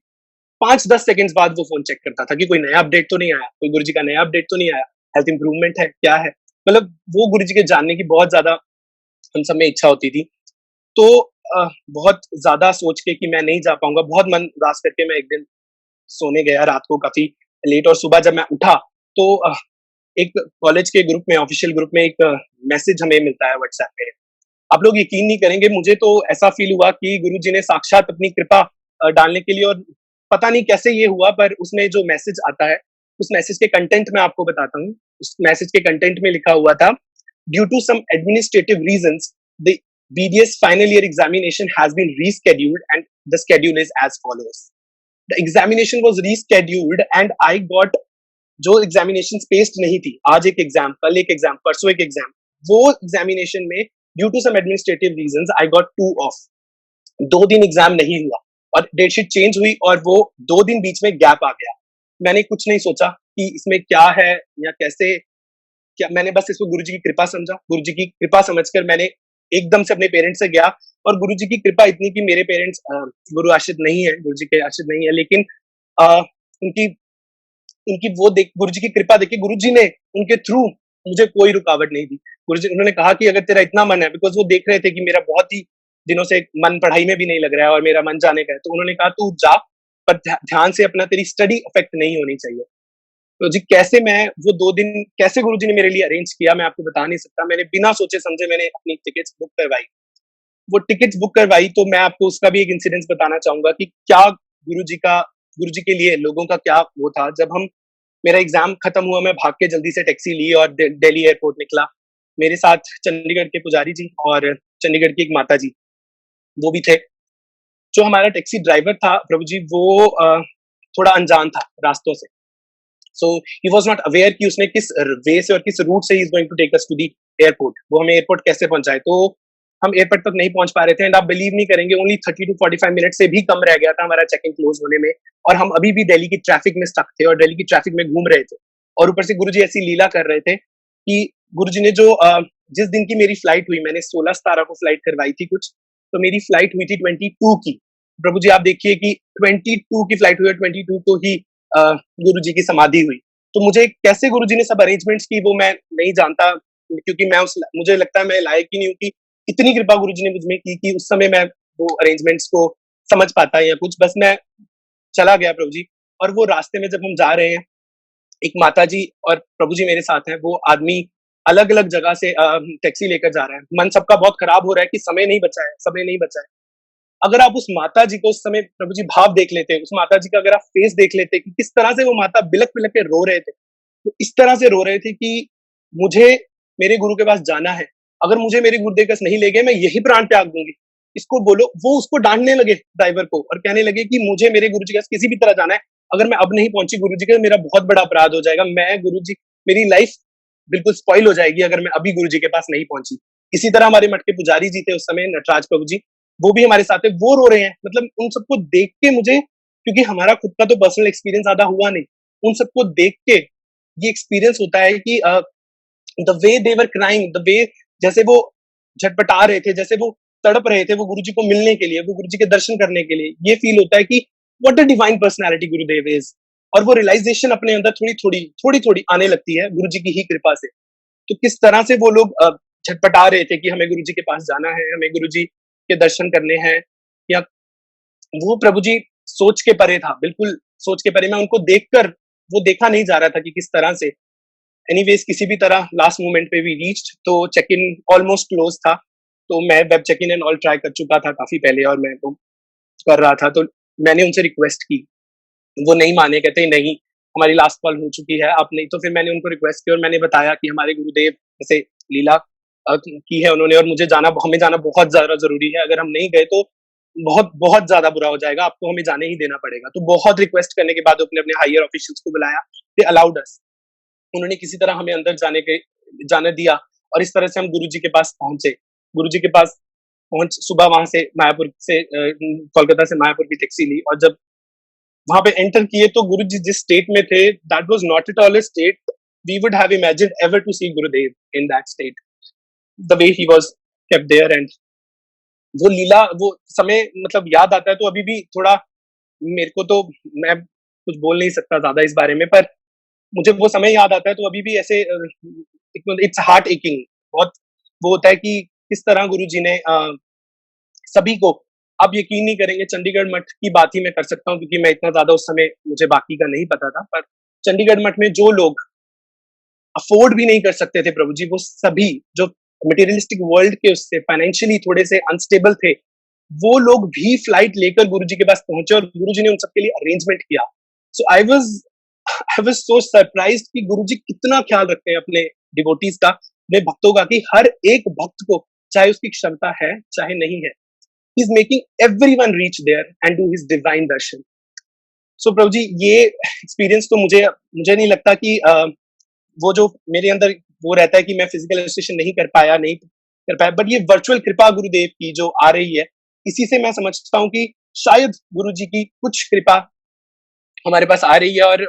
5-10 सेकंड्स बाद वो फोन चेक करता था कि कोई नया अपडेट तो नहीं आया, कोई गुरु जी का नया अपडेट तो नहीं आया, हेल्थ इंप्रूवमेंट है क्या है। मतलब वो गुरु जी के जानने की बहुत ज्यादा हम सब में इच्छा होती थी। तो बहुत ज्यादा सोच के कि मैं नहीं जा पाऊंगा, बहुत मन उदास करके मैं एक दिन सोने गया रात को काफी लेट, और सुबह जब मैं उठा तो एक कॉलेज के ग्रुप में, ऑफिशियल ग्रुप में एक मैसेज हमें मिलता है व्हाट्सएप पे। आप लोग यकीन नहीं करेंगे, मुझे तो ऐसा फील हुआ कि गुरु जी ने साक्षात अपनी कृपा डालने के लिए, और पता नहीं कैसे ये हुआ, पर उसमें जो मैसेज आता है, उस मैसेज के कंटेंट में आपको बताता हूँ। उस मैसेज के कंटेंट में लिखा हुआ था, due to some administrative reasons the BDS final year examination has been rescheduled and the schedule is as follows. The examination was rescheduled and I got, जो एग्जामिनेशन स्पेस्ड नहीं थी, आज एक एग्जाम, कल एक एग्जाम, परसों एक एग्जाम, वो एग्जामिनेशन में due to some administrative reasons I got 2 off. 2 दिन एग्जाम नहीं हुआ और डेटशीट चेंज हुई और वो 2 दिन बीच में गैप आ गया। मैंने कुछ नहीं सोचा कि इसमें क्या है या कैसे, क्या, मैंने बस इसको गुरु जी की कृपा समझा। गुरु जी की कृपा समझकर मैंने एकदम से अपने पेरेंट्स से गया, और गुरु जी की कृपा इतनी कि मेरे पेरेंट्स गुरु आश्रित नहीं है, गुरु जी के आश्रित नहीं है, लेकिन उनकी उनकी वो देख गुरु जी की कृपा देखी, गुरु जी ने उनके थ्रू मुझे कोई रुकावट नहीं दी। गुरु जी उन्होंने कहा कि अगर तेरा इतना मन है, बिकॉज वो देख रहे थे कि मेरा बहुत ही दिनों से मन पढ़ाई में भी नहीं लग रहा है और मेरा मन जाने का है, तो उन्होंने कहा तू जा, पर ध्यान से अपना, तेरी स्टडी अफेक्ट नहीं होनी चाहिए। तो जी कैसे मैं वो 2 दिन कैसे गुरु जी ने मेरे लिए अरेंज किया, मैं आपको बता नहीं सकता। मैंने बिना सोचे समझे मैंने अपनी टिकट्स बुक करवाई। वो टिकट्स बुक करवाई तो मैं आपको उसका भी एक इंसिडेंस बताना चाहूंगा कि क्या गुरु जी के लिए लोगों का क्या वो था। जब हम मेरा एग्जाम खत्म हुआ, मैं भाग के जल्दी से टैक्सी ली और दिल्ली एयरपोर्ट निकला। मेरे साथ चंडीगढ़ के पुजारी जी और चंडीगढ़ की एक माता जी वो भी थे। जो हमारा टैक्सी ड्राइवर था प्रभु जी, वो थोड़ा अनजान था रास्तों से। So he was not aware कि उसने किस वे से और किस रूट से he is going to take us to the airport, वो हमें एयरपोर्ट कैसे पहुंचाए। तो हम एयरपोर्ट तक नहीं पहुंच पा रहे थे, एंड आप बिलीव नहीं करेंगे, ओनली 30 to 45 मिनट से भी कम रह गया था हमारा चेक इन क्लोज होने में, और हम अभी भी दिल्ली की ट्रैफिक में स्टक थे और दिल्ली की ट्रैफिक में घूम रहे थे। और ऊपर से गुरुजी ऐसी लीला कर रहे थे कि गुरुजी ने जो जिस दिन की मेरी फ्लाइट हुई, मैंने 16 सितंबर को फ्लाइट करवाई थी कुछ, तो मेरी फ्लाइट हुई थी 22 की। प्रभु जी आप देखिए कि 22 की फ्लाइट हुई और 22 को ही गुरु जी की समाधि हुई। तो मुझे कैसे गुरु जी ने सब अरेंजमेंट्स की वो मैं नहीं जानता, क्योंकि मैं उस मुझे लगता है मैं लायक ही नहीं हूँ कि इतनी कृपा गुरु जी ने मुझ में की कि उस समय मैं वो अरेंजमेंट्स को समझ पाता या कुछ। बस मैं चला गया प्रभु जी। और वो रास्ते में जब हम जा रहे हैं, एक माता जी और प्रभु जी मेरे साथ हैं। वो आदमी अलग अलग जगह से टैक्सी लेकर जा रहा है। मन सबका बहुत खराब हो रहा है कि समय नहीं बचा है, समय नहीं बचा है। अगर आप उस माता जी को उस समय प्रभु जी भाव देख लेते, उस माता जी का अगर आप फेस देख लेते कि किस तरह से वो माता बिलक बिलक के रो रहे थे, तो इस तरह से रो रहे थे कि मुझे मेरे गुरु के पास जाना है, अगर मुझे मेरे गुरुदेव के पास नहीं ले गए मैं यही प्राण त्याग दूंगी, इसको बोलो। वो उसको डांटने लगे ड्राइवर को और कहने लगे कि मुझे मेरे गुरु जी के पास किसी भी तरह जाना है, अगर मैं अब नहीं पहुंची गुरु जी के, मेरा बहुत बड़ा अपराध हो जाएगा, मैं गुरु जी, मेरी लाइफ बिल्कुल स्पॉइल हो जाएगी अगर मैं अभी गुरु जी के पास नहीं पहुंची। इसी तरह हमारे मठ के पुजारी जी थे उस समय, नटराज प्रभु जी, वो भी हमारे साथ है, वो रो रहे हैं। मतलब उन सबको देख के मुझे, क्योंकि हमारा खुद का तो पर्सनल एक्सपीरियंस ज्यादा हुआ नहीं, उन सबको देख के ये एक्सपीरियंस होता है कि the way they were crying, the way जैसे वो झटपटा रहे थे, जैसे वो तड़प रहे थे वो गुरुजी को मिलने के लिए, वो गुरुजी के दर्शन करने के लिए, ये फील होता है कि what a divine personality Gurudev is. और वो रियलाइजेशन अपने अंदर थोड़ी थोड़ी आने लगती है गुरुजी की ही कृपा से। तो किस तरह से वो लोग झटपटा रहे थे कि हमें गुरुजी के पास जाना है, हमें गुरुजी के दर्शन करने हैं, या वो प्रभु जी सोच के परे था, बिल्कुल सोच के परे। मैं उनको देखकर वो देखा नहीं जा रहा था कि किस तरह से। एनीवेज किसी भी तरह लास्ट मोमेंट पे भी रीच्ड, तो चेक इन ऑलमोस्ट क्लोज था, तो मैं web check in and all try कर चुका था काफी पहले, और मैं वो कर रहा था। तो मैंने उनसे रिक्वेस्ट की, वो नहीं माने, कहते नहीं हमारी लास्ट कॉल हो चुकी है, आप नहीं। तो फिर मैंने उनको रिक्वेस्ट की और मैंने बताया कि हमारे गुरुदेव जैसे लीला की है उन्होंने, और मुझे जाना, हमें जाना बहुत ज्यादा जरूरी है, अगर हम नहीं गए तो बहुत बहुत ज्यादा बुरा हो जाएगा, आपको हमें जाने ही देना पड़ेगा। तो बहुत रिक्वेस्ट करने के बाद अपने अपने हायर ऑफिशियल्स को बुलाया, दे अलाउड अस, उन्होंने किसी तरह हमें अंदर जाने दिया, और इस तरह से हम गुरुजी के पास पहुंचे। गुरुजी के पास पहुंच सुबह वहां से मायापुर से कोलकाता से मायापुर की टैक्सी ली, और जब वहां पे एंटर किए तो गुरुजी जिस स्टेट में थे, that was not at all a state we would have imagined ever to see Gurudev in that state, the way he was kept there. And वो लीला, वो समय मतलब याद आता है तो अभी भी थोड़ा मेरे को तो, मैं कुछ बोल नहीं सकता ज्यादा इस बारे में, पर मुझे वो समय याद आता है तो अभी भी ऐसे इट्स हार्ट एकिंग बहुत वो होता है कि किस तरह गुरु जी ने सभी को, आप यकीन नहीं करेंगे, चंडीगढ़ मठ की बात ही मैं कर सकता हूँ क्योंकि मैं इतना ज्यादा उस समय मुझे बाकी का नहीं पता था, पर चंडीगढ़ मठ में जो लोग अफोर्ड भी नहीं कर सकते थे प्रभु जी, वो सभी जो मटेरियलिस्टिक वर्ल्ड के उससे फाइनेंशियली थोड़े से अनस्टेबल थे, वो लोग भी फ्लाइट लेकर गुरु जी के पास पहुंचे और गुरु जी ने उन सबके लिए अरेंजमेंट किया। सो आई वाज सो सरप्राइज्ड कि गुरुजी कितना ख्याल रखते हैं अपने डिवोटीज का, अपने भक्तों का, कि हर एक भक्त को चाहे उसकी क्षमता है चाहे नहीं है, he is making everyone reach there and do his divine darshan. So प्रभु जी ये एक्सपीरियंस तो मुझे मुझे नहीं लगता कि वो जो मेरे अंदर वो रहता है कि मैं फिजिकल एजुकेशन नहीं कर पाया, बट ये वर्चुअल कृपा गुरुदेव की जो आ रही है, इसी से मैं समझता हूँ कि शायद गुरु जी की कुछ कृपा हमारे पास आ रही है। और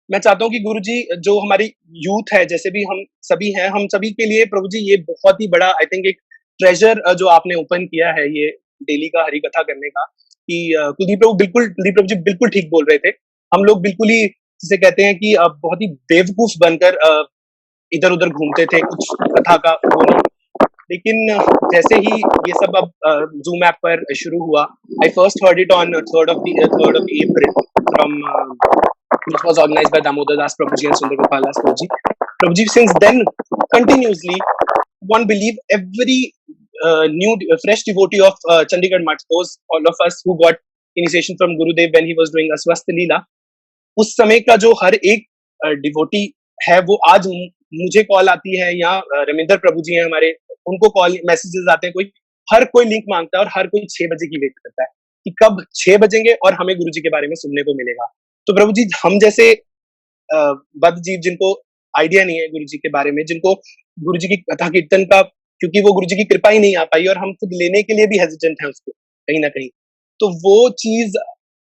मैं चाहता हूँ कि गुरुजी जो हमारी यूथ है, जैसे भी हम सभी हैं, हम सभी के लिए प्रभु जी ये बहुत ही बड़ा आई थिंक एक ट्रेजर जो आपने ओपन किया है, ये डेली का हरि कथा करने का, कि कुलदीप प्रभु जी बिल्कुल ठीक बोल रहे थे। हम लोग बिल्कुल ही जिसे कहते हैं कि बहुत ही बेवकूफ बनकर इधर उधर घूमते थे कुछ कथा का वो नहीं। लेकिन जैसे ही ये सब अब जूम ऐप पर शुरू हुआ, I first heard it on third of April from which was organized by Damodar Das Prabhuji and Sundar Gopal Das Prabhuji. Prabhuji since then continuously, one believe every fresh devotee of Chandigarh Mutt, those all of us who got initiation from Gurudev when he was doing Aswasth Leela, उस समय का जो हर एक devotee है वो आज मुझे call आती है या रविंदर प्रभु जी हैं हमारे, उनको कॉल मैसेजेस आते हैं, कोई हर कोई लिंक मांगता है और हर कोई 6 बजे की वेट करता है कि कब 6 बजेंगे और हमें गुरु जी के बारे में सुनने को मिलेगा। तो प्रभु जी हम जैसे बद्ध जीव जिनको आइडिया नहीं है गुरु जी के बारे में, जिनको गुरु जी की कथा कीर्तन का, क्योंकि वो गुरु जी की कृपा ही नहीं आ पाई और हम खुद लेने के लिए भी हेजिटेंट हैं उसको कहीं ना कहीं, तो वो चीज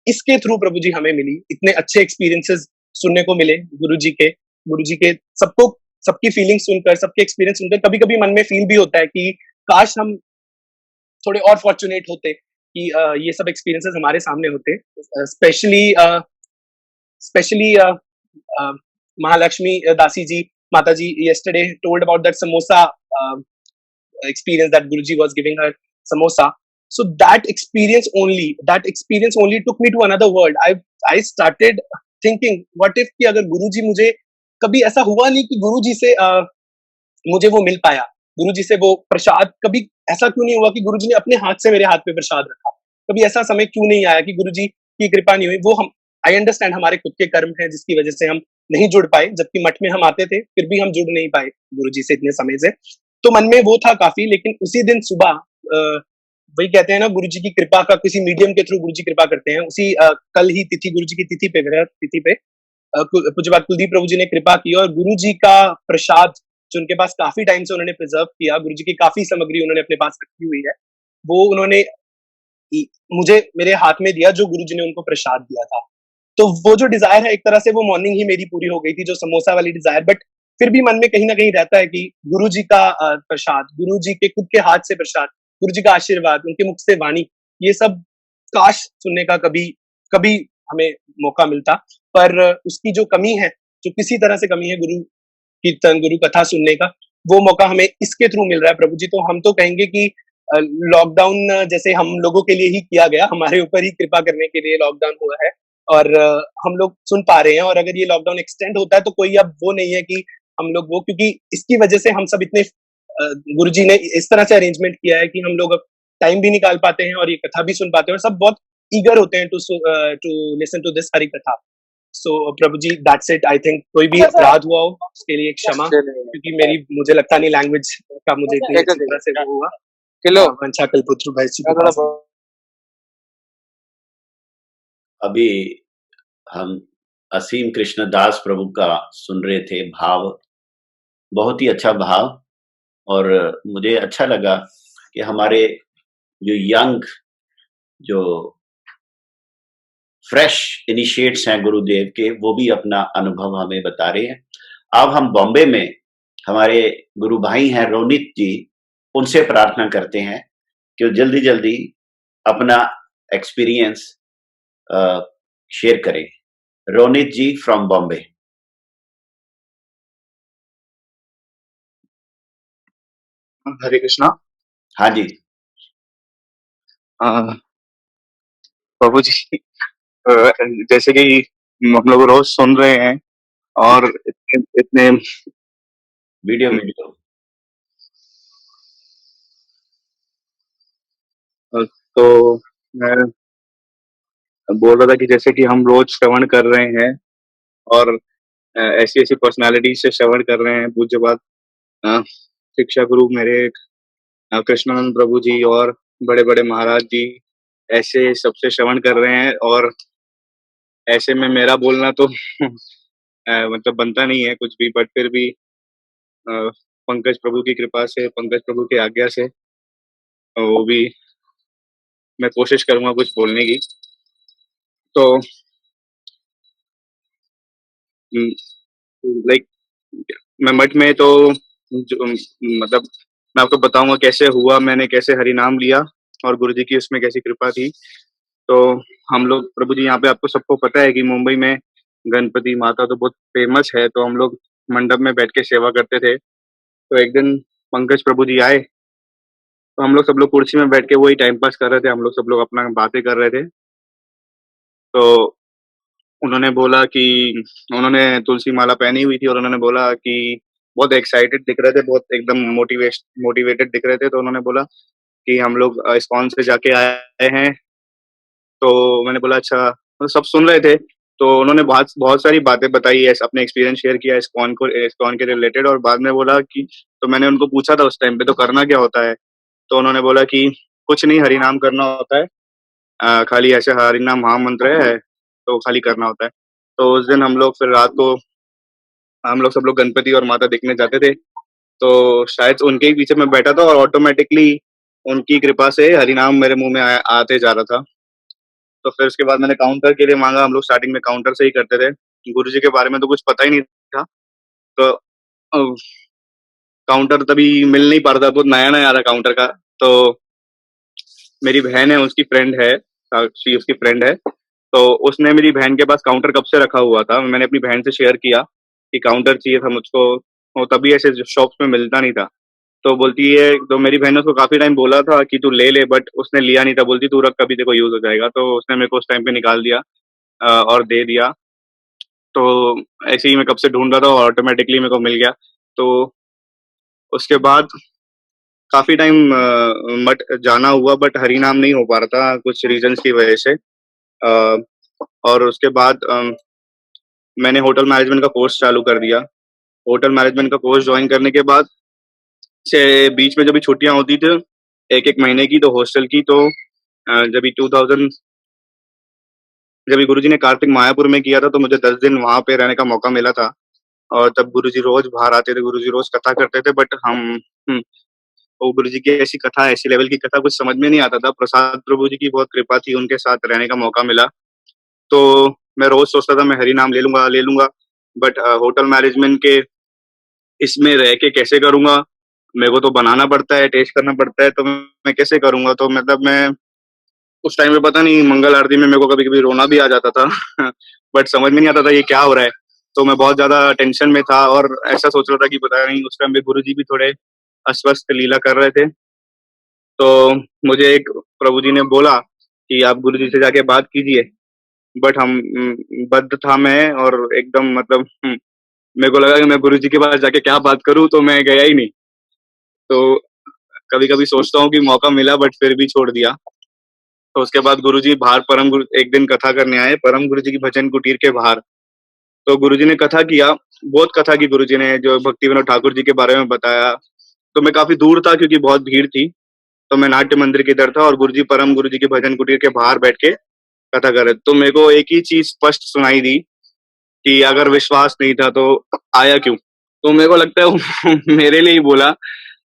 इसके थ्रू प्रभु जी हमें मिली। इतने अच्छे एक्सपीरियंसेस सुनने को मिले गुरु जी के सबको, सबकी फीलिंग्स सुनकर, सबके एक्सपीरियंस सुनकर कभी कभी मन में फील भी होता है कि काश हम थोड़े और फॉर्चुनेट होते कि ये सब एक्सपीरियंसेस हमारे सामने होते। Specially Mahalakshmi Dasi ji, Mata ji yesterday told about that samosa experience that Guruji was giving her samosa. So that experience only took me to another world. I started thinking, what if कि अगर गुरुजी मुझे कभी ऐसा हुआ नहीं कि गुरुजी से मुझे वो मिल पाया, गुरुजी से वो प्रसाद, कभी ऐसा क्यों नहीं हुआ कि गुरुजी ने अपने हाथ से मेरे हाथ पे प्रसाद रखा, कभी ऐसा समय क्यों नहीं आया कि गुरुजी की कृपा नहीं हुई। वो हम आई अंडरस्टैंड हमारे खुद के कर्म हैं जिसकी वजह से हम नहीं जुड़ पाए, जबकि मठ में हम आते थे फिर भी हम जुड़ नहीं पाए गुरुजी से इतने समय से, तो मन में वो था काफी। लेकिन उसी दिन सुबह वही कहते हैं ना, गुरुजी की कृपा का किसी मीडियम के थ्रू गुरुजी कृपा करते हैं, उसी कल ही तिथि, गुरुजी की तिथि पे, ग्रह तिथि पे पूज्यपाद कुलदीप प्रभु जी ने कृपा की और गुरुजी का प्रसाद जो उनके पास काफी टाइम से उन्होंने प्रिजर्व किया, गुरुजी की काफी सामग्री उन्होंने अपने पास रखी हुई है, वो उन्होंने मुझे मेरे हाथ में दिया जो गुरुजी ने उनको प्रसाद दिया था। तो वो जो डिजायर है एक तरह से वो मॉर्निंग ही मेरी पूरी हो गई थी, जो समोसा वाली डिजायर, बट फिर भी मन में कहीं ना कहीं रहता है कि गुरुजी का प्रसाद, गुरुजी के खुद के हाथ से प्रसाद, गुरुजी का आशीर्वाद, उनके मुख से वाणी, ये सब काश सुनने का कभी कभी हमें मौका मिलता। पर उसकी जो कमी है, जो किसी तरह से कमी है गुरु कीर्तन, गुरु कथा सुनने का, वो मौका हमें इसके थ्रू मिल रहा है प्रभु जी। तो हम तो कहेंगे कि लॉकडाउन जैसे हम लोगों के लिए ही किया गया, हमारे ऊपर ही कृपा करने के लिए लॉकडाउन हुआ है और हम लोग सुन पा रहे हैं, और अगर ये लॉकडाउन एक्सटेंड होता है तो कोई अब वो नहीं है कि हम लोग वो, क्योंकि इसकी वजह से हम सब इतने गुरुजी ने इस तरह से अरेंजमेंट किया है कि हम लोग अब टाइम भी निकाल पाते हैं और ये कथा भी सुन पाते हैं, और सब बहुत ईगर होते हैं to listen to this Hari katha. So Prabhu ji, that's it. I think कोई भी अपराध हुआ हो उसके लिए क्षमा, क्योंकि मुझे लगता नहीं लैंग्वेज का मुझे इतनी अच्छी तरह से वो हुआ। वंशा कल्पतरु भाई, अभी हम असीम कृष्णदास प्रभु का सुन रहे थे, भाव, बहुत ही अच्छा भाव, और मुझे अच्छा लगा कि हमारे जो यंग, जो फ्रेश इनिशिएट्स हैं गुरुदेव के, वो भी अपना अनुभव हमें बता रहे हैं। अब हम बॉम्बे में हमारे गुरु भाई हैं रोनित जी, उनसे प्रार्थना करते हैं कि वो जल्दी जल्दी अपना एक्सपीरियंस शेयर करें। रोनित जी फ्रॉम बॉम्बे। हरे कृष्णा। हाँ जी। प्रभु जी, जैसे कि हम लोग रोज सुन रहे हैं और इतने वीडियो तो मैं बोल रहा था कि जैसे कि हम रोज श्रवण कर रहे हैं और ऐसी ऐसी पर्सनालिटी से श्रवण कर रहे हैं, पूज्यपाद शिक्षा गुरु मेरे कृष्णानंद प्रभु जी और बड़े बड़े महाराज जी, ऐसे सबसे श्रवण कर रहे हैं, और ऐसे में मेरा बोलना तो मतलब बनता नहीं है कुछ भी, बट फिर भी पंकज प्रभु की कृपा से, पंकज प्रभु की आज्ञा से वो भी मैं कोशिश करूंगा कुछ बोलने की। तो लाइक मैं मठ में तो मतलब मैं आपको बताऊंगा कैसे हुआ, मैंने कैसे हरि नाम लिया और गुरु जी की उसमें कैसी कृपा थी। तो हम लोग प्रभु जी यहाँ पे, आपको सबको पता है कि मुंबई में गणपति माता तो बहुत फेमस है, तो हम लोग मंडप में बैठ के सेवा करते थे। तो एक दिन पंकज प्रभु जी आए, तो हम लोग सब लोग कुर्सी में बैठ के वही टाइम पास कर रहे थे, हम लोग सब लोग अपना बातें कर रहे थे। तो उन्होंने बोला कि उन्होंने तुलसी माला पहनी हुई थी और उन्होंने बोला कि बहुत एक्साइटेड दिख रहे थे, बहुत एकदम मोटिवेटेड दिख रहे थे, तो उन्होंने बोला कि हम लोग इस्कॉन से जाके आए हैं। तो मैंने बोला अच्छा, मतलब सब सुन रहे थे। तो उन्होंने बहुत बहुत सारी बातें बताई, ऐसे अपने एक्सपीरियंस शेयर किया इस्कॉन के रिलेटेड, और बाद में बोला कि, तो मैंने उनको पूछा था उस टाइम पे तो करना क्या होता है? तो उन्होंने बोला कि कुछ नहीं, हरि नाम करना होता है। खाली ऐसे हरि नाम महामंत्र है, तो खाली करना होता है। तो उस दिन हम लोग फिर रात को हम लोग सब लोग गणपति और माता देखने जाते थे। तो शायद उनके ही पीछे मैं बैठा था और ऑटोमेटिकली उनकी कृपा से हरि नाम मेरे मुँह में आते जा रहा था। तो फिर उसके बाद मैंने काउंटर के लिए माँगा, हम लोग स्टार्टिंग में काउंटर से ही करते थे। गुरुजी के बारे में तो कुछ पता ही नहीं था। तो अ, काउंटर तभी मिल नहीं पा रहा था, बहुत नया-नया था काउंटर का। तो मेरी बहन है, उसकी फ्रेंड है, साक्षी उसकी फ्रेंड है। तो उसने मेरी बहन के पास काउंटर कब से रखा हुआ था, मैंने अपनी बहन से शेयर किया कि काउंटर चाहिए था मुझको, और तभी ऐसे शॉप्स में मिलता नहीं था। तो बोलती है, तो मेरी बहन ने उसको काफ़ी टाइम बोला था कि तू ले ले, बट उसने लिया नहीं था, बोलती तू रख, कभी तेरे को यूज़ हो जाएगा। तो उसने मेरे को उस टाइम पे निकाल दिया और दे दिया। तो ऐसे ही मैं कब से ढूँढ रहा था और ऑटोमैटिकली मेरे को मिल गया। तो उसके बाद काफ़ी टाइम मठ जाना हुआ, बट हरि नाम नहीं हो पा रहा था कुछ रीज़न्स की वजह से। अ, और उसके बाद मैंने होटल मैनेजमेंट का कोर्स चालू कर दिया। होटल मैनेजमेंट का कोर्स जॉइन करने के बाद से बीच में जब भी छुट्टियाँ होती थी, 1-1 महीने की, तो हॉस्टल की, तो जब भी 2000 जब भी गुरुजी ने कार्तिक मायापुर में किया था, तो मुझे 10 दिन वहाँ पे रहने का मौका मिला था। और तब गुरुजी रोज़ बाहर आते थे, गुरुजी रोज़ कथा करते थे, बट हुँ, वो गुरुजी की ऐसी कथा, ऐसी लेवल की कथा कुछ समझ में नहीं आता था। प्रसाद प्रभु जी की बहुत कृपा थी, उनके साथ रहने का मौका मिला। तो मैं रोज़ सोचता था मैं हरि नाम ले लूँगा, बट होटल मैनेजमेंट के इसमें रह के कैसे करूँगा? मेरे को तो बनाना पड़ता है, टेस्ट करना पड़ता है, तो मैं कैसे करूँगा? तो मतलब मैं उस टाइम पे पता नहीं, मंगल आरती में मेरे को कभी-कभी रोना भी आ जाता था। बट समझ में नहीं आता था ये क्या हो रहा है? तो मैं बहुत ज़्यादा टेंशन में था और ऐसा सोच रहा था कि पता नहीं, उस टाइम पे गुरुजी भी थोड़े अस्वस्थ लीला कर रहे थे। तो मुझे एक प्रभु जी ने बोला कि आप गुरुजी से जाके बात कीजिए। बट बद्ध था मैं और एकदम मतलब मेरे को लगा कि मैं गुरुजी के पास जाके क्या बात करूँ, तो मैं गया ही नहीं। तो कभी-कभी सोचता हूँ कि मौका मिला, बट फिर भी छोड़ दिया। तो उसके बाद गुरुजी बाहर परम गुरु एक दिन कथा करने आए, परम गुरुजी की भजन कुटीर के बाहर। तो गुरुजी ने कथा किया, बहुत कथा की गुरुजी ने, जो भक्ति विनोद ठाकुर जी के बारे में बताया। तो मैं काफ़ी दूर था क्योंकि बहुत भीड़ थी, तो मैं नाट्य मंदिर की इधर था और गुरुजी परम गुरुजी की भजन कुटीर के बाहर बैठ के कथा कर रहे थे। तो मेरे को एक ही चीज़ स्पष्ट सुनाई दी कि अगर विश्वास नहीं था तो आया क्यों? तो मेरे को लगता है वो मेरे लिए ही बोला।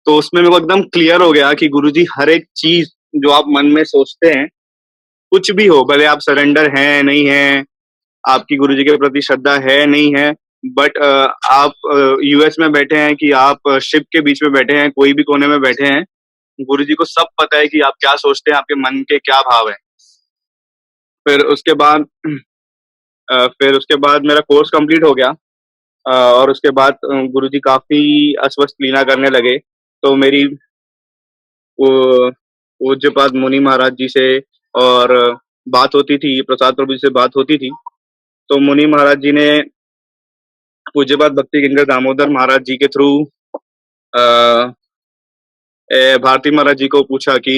तो उसमें मेरे को एकदम क्लियर हो गया कि गुरुजी हर एक चीज़ जो आप मन में सोचते हैं, कुछ भी हो, भले आप सरेंडर हैं, नहीं हैं, आपकी गुरुजी के प्रति श्रद्धा है, नहीं है, बट आप यूएस में बैठे हैं कि आप शिप के बीच में बैठे हैं, कोई भी कोने में बैठे हैं, गुरुजी को सब पता है कि आप क्या सोचते हैं, आपके मन के क्या भाव हैं। फिर उसके बाद फिर उसके बाद मेरा कोर्स कंप्लीट हो गया, और उसके बाद गुरुजी काफ़ी अस्वस्थ लीला करने लगे। तो मेरी वो पूज्यपाद मुनि महाराज जी से और बात होती थी, प्रसाद प्रभु जी से बात होती थी। तो मुनि महाराज जी ने पूज्यपाद भक्ति किंकर दामोदर महाराज जी के थ्रू भारती महाराज जी को पूछा कि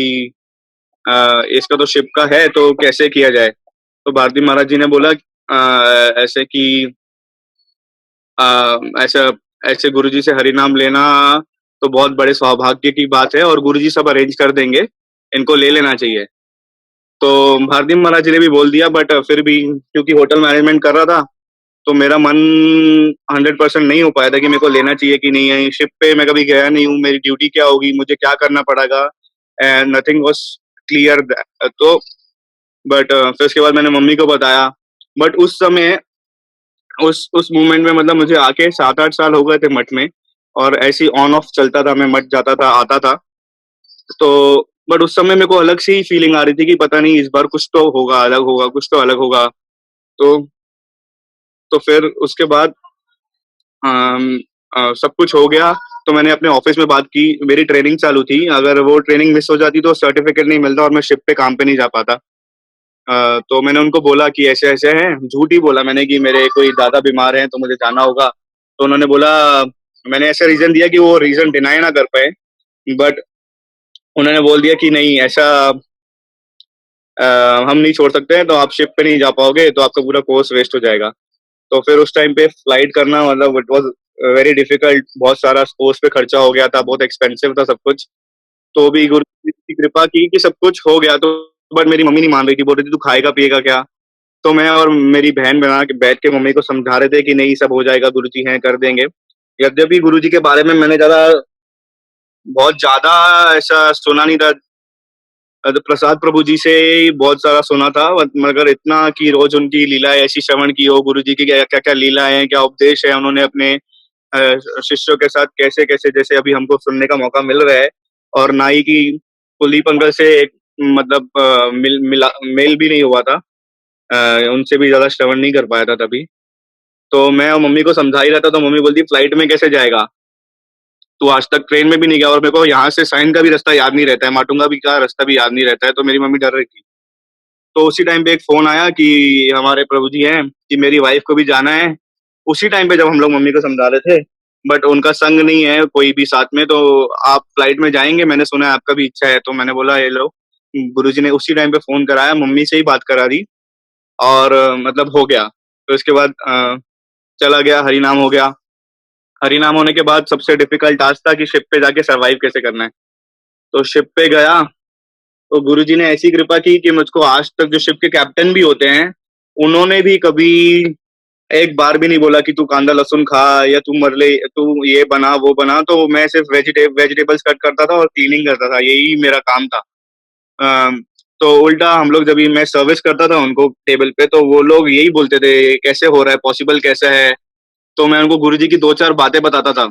इसका तो शिव का है, तो कैसे किया जाए? तो भारती महाराज जी ने बोला ऐसे कि ऐसा ऐसे गुरुजी से हरि नाम लेना तो बहुत बड़े सौभाग्य की बात है और गुरुजी सब अरेंज कर देंगे, इनको ले लेना चाहिए। तो भारती महाराज जी ने भी बोल दिया, बट फिर भी क्योंकि होटल मैनेजमेंट कर रहा था, तो मेरा मन 100% नहीं हो पाया था कि मेरे को लेना चाहिए कि नहीं है। शिप पे मैं कभी गया नहीं हूँ, मेरी ड्यूटी क्या होगी, मुझे क्या करना पड़ेगा, एंड नथिंग वाज़ क्लियर। तो बट फिर उसके बाद मैंने मम्मी को बताया। बट उस समय उस मोमेंट में मतलब मुझे आके 7-8 साल हो गए थे मठ में, और ऐसे ही ऑन ऑफ चलता था, मैं मठ जाता था, आता था। तो बट उस समय मेरे को अलग सी फीलिंग आ रही थी कि पता नहीं इस बार कुछ तो होगा, अलग होगा, कुछ तो अलग होगा। तो तो फिर उसके बाद सब कुछ हो गया, तो मैंने अपने ऑफिस में बात की। मेरी ट्रेनिंग चालू थी, अगर वो ट्रेनिंग मिस हो जाती तो सर्टिफिकेट नहीं मिलता और मैं शिप पे काम पे नहीं जा पाता। तो मैंने उनको बोला कि ऐसे ऐसे है, झूठ ही बोला मैंने कि मेरे कोई दादा बीमार हैं तो मुझे जाना होगा। तो उन्होंने बोला, मैंने ऐसा रीजन दिया कि वो रीजन डिनाई ना कर पाए, बट उन्होंने बोल दिया कि नहीं ऐसा हम नहीं छोड़ सकते हैं, तो आप शिप पे नहीं जा पाओगे तो आपका पूरा कोर्स वेस्ट हो जाएगा। तो फिर उस टाइम पे फ्लाइट करना मतलब इट वाज वेरी डिफिकल्ट, बहुत सारा कोर्स पे खर्चा हो गया था, बहुत एक्सपेंसिव था सब कुछ। तो भी गुरु जी की कृपा की कि सब कुछ हो गया। तो बट मेरी मम्मी नहीं मान रही थी, बोल रही थी तू खाएगा पिएगा क्या। तो मैं और मेरी बहन बना के बैठ के मम्मी को समझा रहे थे कि नहीं सब हो जाएगा, गुरु जी हैं कर देंगे। यद्यपि गुरु जी के बारे में मैंने बहुत ज्यादा ऐसा सुना नहीं था। तो प्रसाद प्रभु जी से बहुत सारा सुना था, मगर इतना कि रोज उनकी लीलाएं ऐसी श्रवण की हो, गुरु जी की क्या क्या क्या लीलाएं हैं, क्या उपदेश है उन्होंने अपने शिष्यों के साथ कैसे कैसे, जैसे अभी हमको सुनने का मौका मिल रहा है। और नाई की कुलदीप अंकल से मतलब मेल भी नहीं हुआ था। उनसे भी ज्यादा श्रवण नहीं कर पाया था तभी। तो मैं और मम्मी को समझा ही रहा था, तो मम्मी बोलती फ्लाइट में कैसे जाएगा, तू आज तक ट्रेन में भी नहीं गया और मेरे को यहाँ से साइन का भी रास्ता याद नहीं रहता है, माटुंगा भी का रास्ता भी याद नहीं रहता है। तो मेरी मम्मी डर रही थी। तो उसी टाइम पे एक फोन आया कि हमारे प्रभु जी हैं कि मेरी वाइफ को भी जाना है। उसी टाइम पे जब हम लोग मम्मी को समझा रहे थे, बट उनका संग नहीं है कोई भी साथ में, तो आप फ्लाइट में जाएंगे, मैंने सुना है आपका भी इच्छा है। तो मैंने बोला ये लो, गुरु जी ने उसी टाइम पे फोन कराया, मम्मी से ही बात करा दी और मतलब हो गया। तो इसके बाद चला गया, हरि नाम हो गया। हरि नाम होने के बाद सबसे डिफिकल्ट टास्क था कि शिप पे जाके सरवाइव कैसे करना है। तो शिप पे गया, तो गुरुजी ने ऐसी कृपा की कि मुझको आज तक जो शिप के कैप्टन भी होते हैं, उन्होंने भी कभी एक बार भी नहीं बोला कि तू कांदा लहसुन खा या तू मरले तू ये बना वो बना। तो मैं सिर्फ वेजिटेबल्स कट करता था और क्लीनिंग करता था, यही मेरा काम था। अम, तो उल्टा हम लोग जब भी मैं सर्विस करता था उनको टेबल पे, तो वो लोग यही बोलते थे कैसे हो रहा है, पॉसिबल कैसे है। तो मैं उनको गुरुजी की दो चार बातें बताता था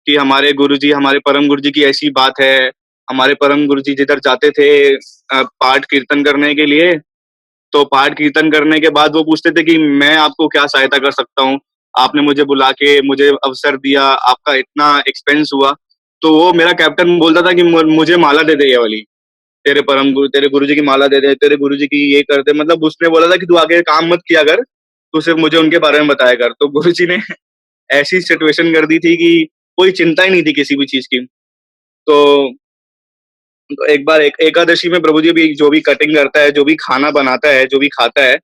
कि हमारे गुरुजी, हमारे परम गुरुजी की ऐसी बात है। हमारे परम गुरुजी जिधर जाते थे पाठ कीर्तन करने के लिए, तो पाठ कीर्तन करने के बाद वो पूछते थे कि मैं आपको क्या सहायता कर सकता हूँ, आपने मुझे बुला के मुझे अवसर दिया, आपका इतना एक्सपेंस हुआ। तो वो मेरा कैप्टन बोलता था कि मुझे माला दे दे ये वाली, तेरे गुरुजी की माला दे दे, तेरे गुरुजी की ये कर दे। मतलब उसने बोला था कि तू आगे काम मत किया कर, तू सिर्फ मुझे उनके बारे में बताया कर। तो गुरुजी ने ऐसी सिचुएशन कर दी थी कि कोई चिंता ही नहीं थी किसी भी चीज की। तो एक बार एकादशी में प्रभु जी भी जो भी कटिंग करता है, जो भी खाना बनाता है, जो भी खाता है,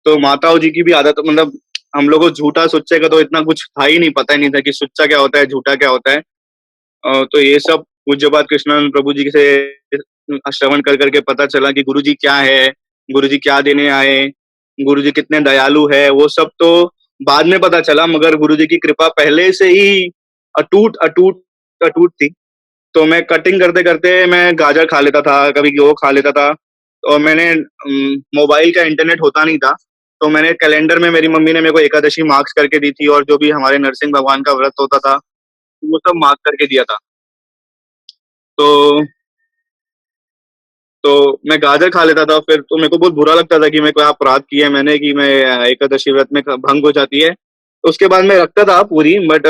तो माताओं जी की भी आदत, मतलब हम लोग को झूठा सुच्चे का तो इतना कुछ था ही नहीं, पता ही नहीं था कि सुच्चा क्या होता है, झूठा क्या होता है। तो ये सब पूज्यपाद कृष्णानंद प्रभु जी से श्रवण कर करके पता चला कि गुरु जी क्या है, गुरु जी क्या देने आए, गुरु जी कितने दयालु है। वो सब तो बाद में पता चला, मगर गुरु जी की कृपा पहले से ही अटूट अटूट अटूट थी। तो मैं कटिंग करते करते मैं गाजर खा लेता था, कभी वो खा लेता था। और मैंने मोबाइल का इंटरनेट होता नहीं था, तो मैंने कैलेंडर में मेरी मम्मी ने मेरे को एकादशी मार्क्स करके दी थी, और जो भी हमारे नरसिंह भगवान का व्रत होता था वो सब मार्क करके दिया था। तो तो मैं गाजर खा लेता था, फिर तो मेरे को बहुत बुरा लगता था कि मैं कोई अपराध किया है मैंने, कि मैं एकादशी व्रत में भंग हो जाती है। तो उसके बाद मैं रखता था पूरी, बट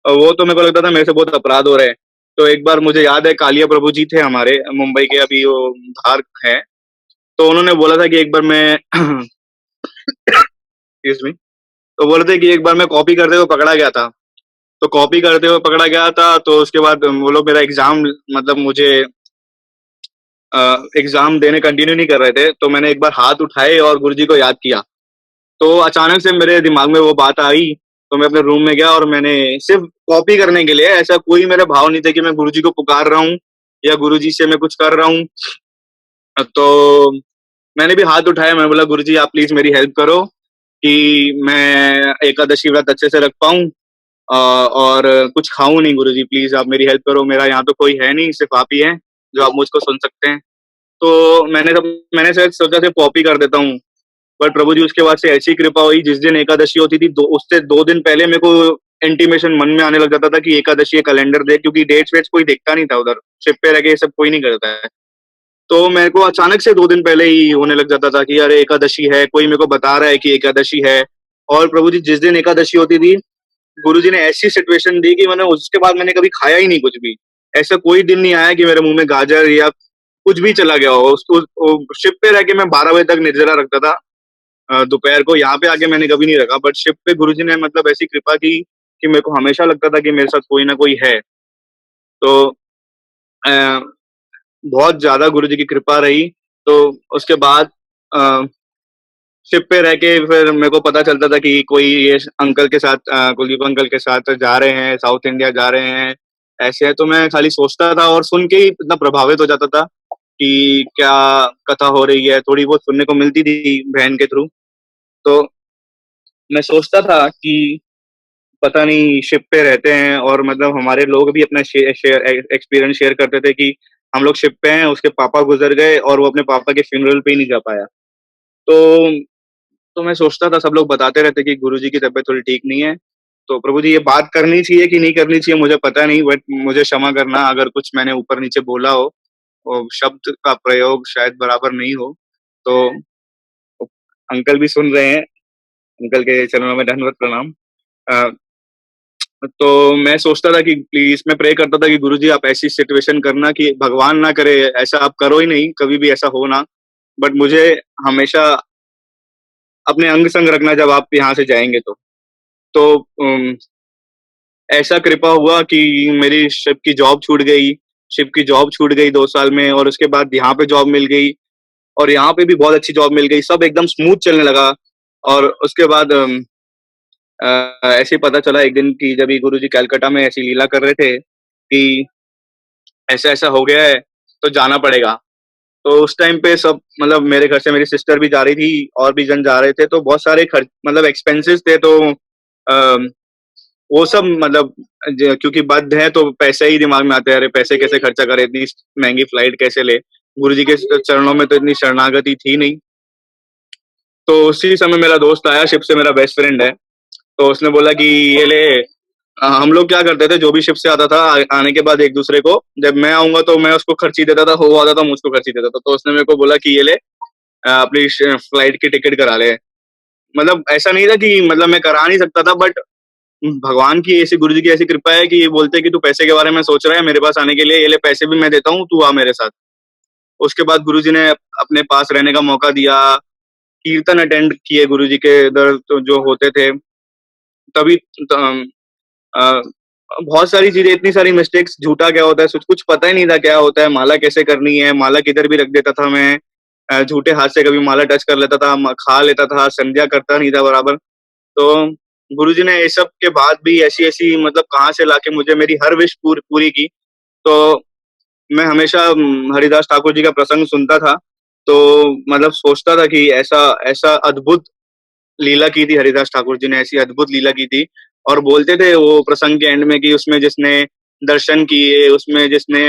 वो तो मेरे को लगता था मेरे से बहुत अपराध हो रहे हैं। तो एक बार मुझे याद है, कालिया प्रभु जी थे हमारे मुंबई के, अभी वो धार है। तो उन्होंने बोला था कि एक बार मैं एक्सक्यूज मी, तो बोले थे कि एक बार मैं कॉपी करते हुए पकड़ा गया था। तो कॉपी करते हुए पकड़ा गया था, तो उसके बाद वो लोग मेरा एग्जाम, मतलब मुझे एग्जाम देने कंटिन्यू नहीं कर रहे थे। तो मैंने एक बार हाथ उठाए और गुरुजी को याद किया। तो अचानक से मेरे दिमाग में वो बात आई, तो मैं अपने रूम में गया और मैंने सिर्फ कॉपी करने के लिए, ऐसा कोई मेरे भाव नहीं थे कि मैं गुरुजी को पुकार रहा हूँ या गुरुजी से मैं कुछ कर रहा हूँ। तो मैंने भी हाथ उठाया, मैं बोला गुरुजी आप प्लीज मेरी हेल्प करो कि मैं एकादशी व्रत अच्छे से रख पाऊं, और कुछ खाऊं नहीं। गुरुजी प्लीज आप मेरी हेल्प करो, मेरा यहाँ तो कोई है नहीं, सिर्फ आप ही हैं जो आप मुझको सुन सकते हैं। तो मैंने शायद सोचा सिर्फ कॉपी कर देता हूँ। पर प्रभु जी उसके बाद से ऐसी कृपा हुई, जिस दिन एकादशी होती थी उससे 2 दिन पहले मेरे को इंटीमेशन मन में आने लग जाता था कि एकादशी है, कैलेंडर देख, क्योंकि डेट्स वेट्स कोई देखता नहीं था उधर शिप पे रह के, ये सब कोई नहीं करता है। तो मेरे को अचानक से 2 दिन पहले ही होने लग जाता था कि अरे एकादशी है, कोई मेरे को बता रहा है कि एकादशी है। और प्रभु जी जिस दिन एकादशी होती थी, गुरु जी ने ऐसी सिचुएशन दी कि मैंने उसके बाद मैंने कभी खाया ही नहीं कुछ भी। ऐसा कोई दिन नहीं आया कि मेरे मुंह में गाजर या कुछ भी चला गया हो। शिप पे रह के मैं 12 बजे तक निर्जला रखता था दोपहर को। यहाँ पे आके मैंने कभी नहीं रखा, बट शिप पे गुरु जी ने मतलब ऐसी कृपा की कि मेरे को हमेशा लगता था कि मेरे साथ कोई ना कोई है। तो अ, बहुत ज्यादा गुरु जी की कृपा रही। तो उसके बाद अ, शिप पे रह के फिर मेरे को पता चलता था कि कोई ये अंकल के साथ कुलदीप अंकल के साथ जा रहे हैं, साउथ इंडिया जा रहे हैं, ऐसे है। तो मैं खाली सोचता था और सुन के ही इतना प्रभावित हो जाता था कि क्या कथा हो रही है, थोड़ी बहुत सुनने को मिलती थी बहन के थ्रू। तो मैं सोचता था कि पता नहीं शिप पे रहते हैं और मतलब हमारे लोग भी अपना एक्सपीरियंस शेयर करते थे कि हम लोग शिप पे हैं, उसके पापा गुजर गए और वो अपने पापा के फ्यूनरल पे ही नहीं जा पाया। तो मैं सोचता था, सब लोग बताते रहते कि गुरुजी की तबीयत थोड़ी ठीक नहीं है। तो प्रभु जी ये बात करनी चाहिए कि नहीं करनी चाहिए मुझे पता नहीं, बट मुझे क्षमा करना अगर कुछ मैंने ऊपर-नीचे बोला हो और शब्द का प्रयोग शायद बराबर नहीं हो। तो अंकल भी सुन रहे हैं, अंकल के चरणों में दंडवत प्रणाम। अ, तो मैं सोचता था कि प्लीज़ मैं प्रे करता था कि गुरुजी आप ऐसी सिचुएशन करना कि भगवान ना करे ऐसा आप करो ही नहीं, कभी भी ऐसा हो ना। बट मुझे हमेशा अपने अंग-संग रखना जब आप यहाँ से जाएँगे तो। तो ऐसा कृपा हुआ कि मेरी शिप की जॉब छूट गई। शिप की जॉब छूट गई 2 साल में और उसके बाद यहाँ पे जॉब मिल गई और यहाँ पे भी बहुत अच्छी जॉब मिल गई। सब एकदम स्मूथ चलने लगा और उसके बाद ऐसे ही पता चला एक दिन कि जब ये गुरुजी कलकत्ता में ऐसी लीला कर रहे थे कि ऐसा-ऐसा हो गया है, तो जाना पड़ेगा। तो उस टाइम पे सब मतलब मेरे घर से मेरी सिस्टर भी जा रही थी और भी जन जा रहे थे, तो बहुत सारे खर्च मतलब एक्सपेंसेस थे। तो अ, वो सब मतलब क्योंकि बद्ध है तो पैसे ही दिमाग में आते हैं, अरे पैसे कैसे खर्चा करें, इतनी महंगी फ्लाइट कैसे ले। गुरुजी के चरणों में तो इतनी शरणागति थी नहीं। तो उसी समय मेरा दोस्त आया, शिप से मेरा बेस्ट फ्रेंड है। तो उसने बोला कि ये ले। हम लोग क्या करते थे, जो भी शिप से आता था आने के बाद एक दूसरे को, जब मैं आऊंगा तो मैं उसको खर्ची देता था, वो आता था मुझको खर्ची देता था। तो उसने मेरे को बोला कि ये ले, अपनी फ्लाइट की टिकट करा ले। मतलब ऐसा नहीं था कि मतलब मैं करा नहीं सकता था, बट भगवान की ऐसी, गुरु जी की ऐसी कृपा है कि ये बोलते हैं कि तू पैसे के बारे में सोच रहा है मेरे पास आने के लिए, ये ले पैसे भी मैं देता हूँ, तू आ मेरे साथ। उसके बाद गुरु जी ने अपने पास रहने का मौका दिया, कीर्तन अटेंड किए गुरु जी के इधर तो जो होते थे। तभी अ, बहुत सारी चीजें, इतनी सारी मिस्टेक्स, झूठा क्या होता है कुछ पता ही नहीं था क्या होता है, माला कैसे करनी है, माला किधर भी रख देता था मैं। झूठे हाथ से कभी माला टच कर लेता था, खा लेता था, संध्या करता नहीं था बराबर। तो गुरुजी ने ये सब के बाद भी ऐसी-ऐसी मतलब कहाँ से लाके मुझे मेरी हर विश पूरी की। तो मैं हमेशा हरिदास ठाकुर जी का प्रसंग सुनता था, तो मतलब सोचता था कि ऐसा ऐसा अद्भुत लीला की थी हरिदास ठाकुर जी ने, ऐसी अद्भुत लीला की थी। और बोलते थे वो प्रसंग के एंड में कि उसमें जिसने दर्शन किए, उसमें जिसने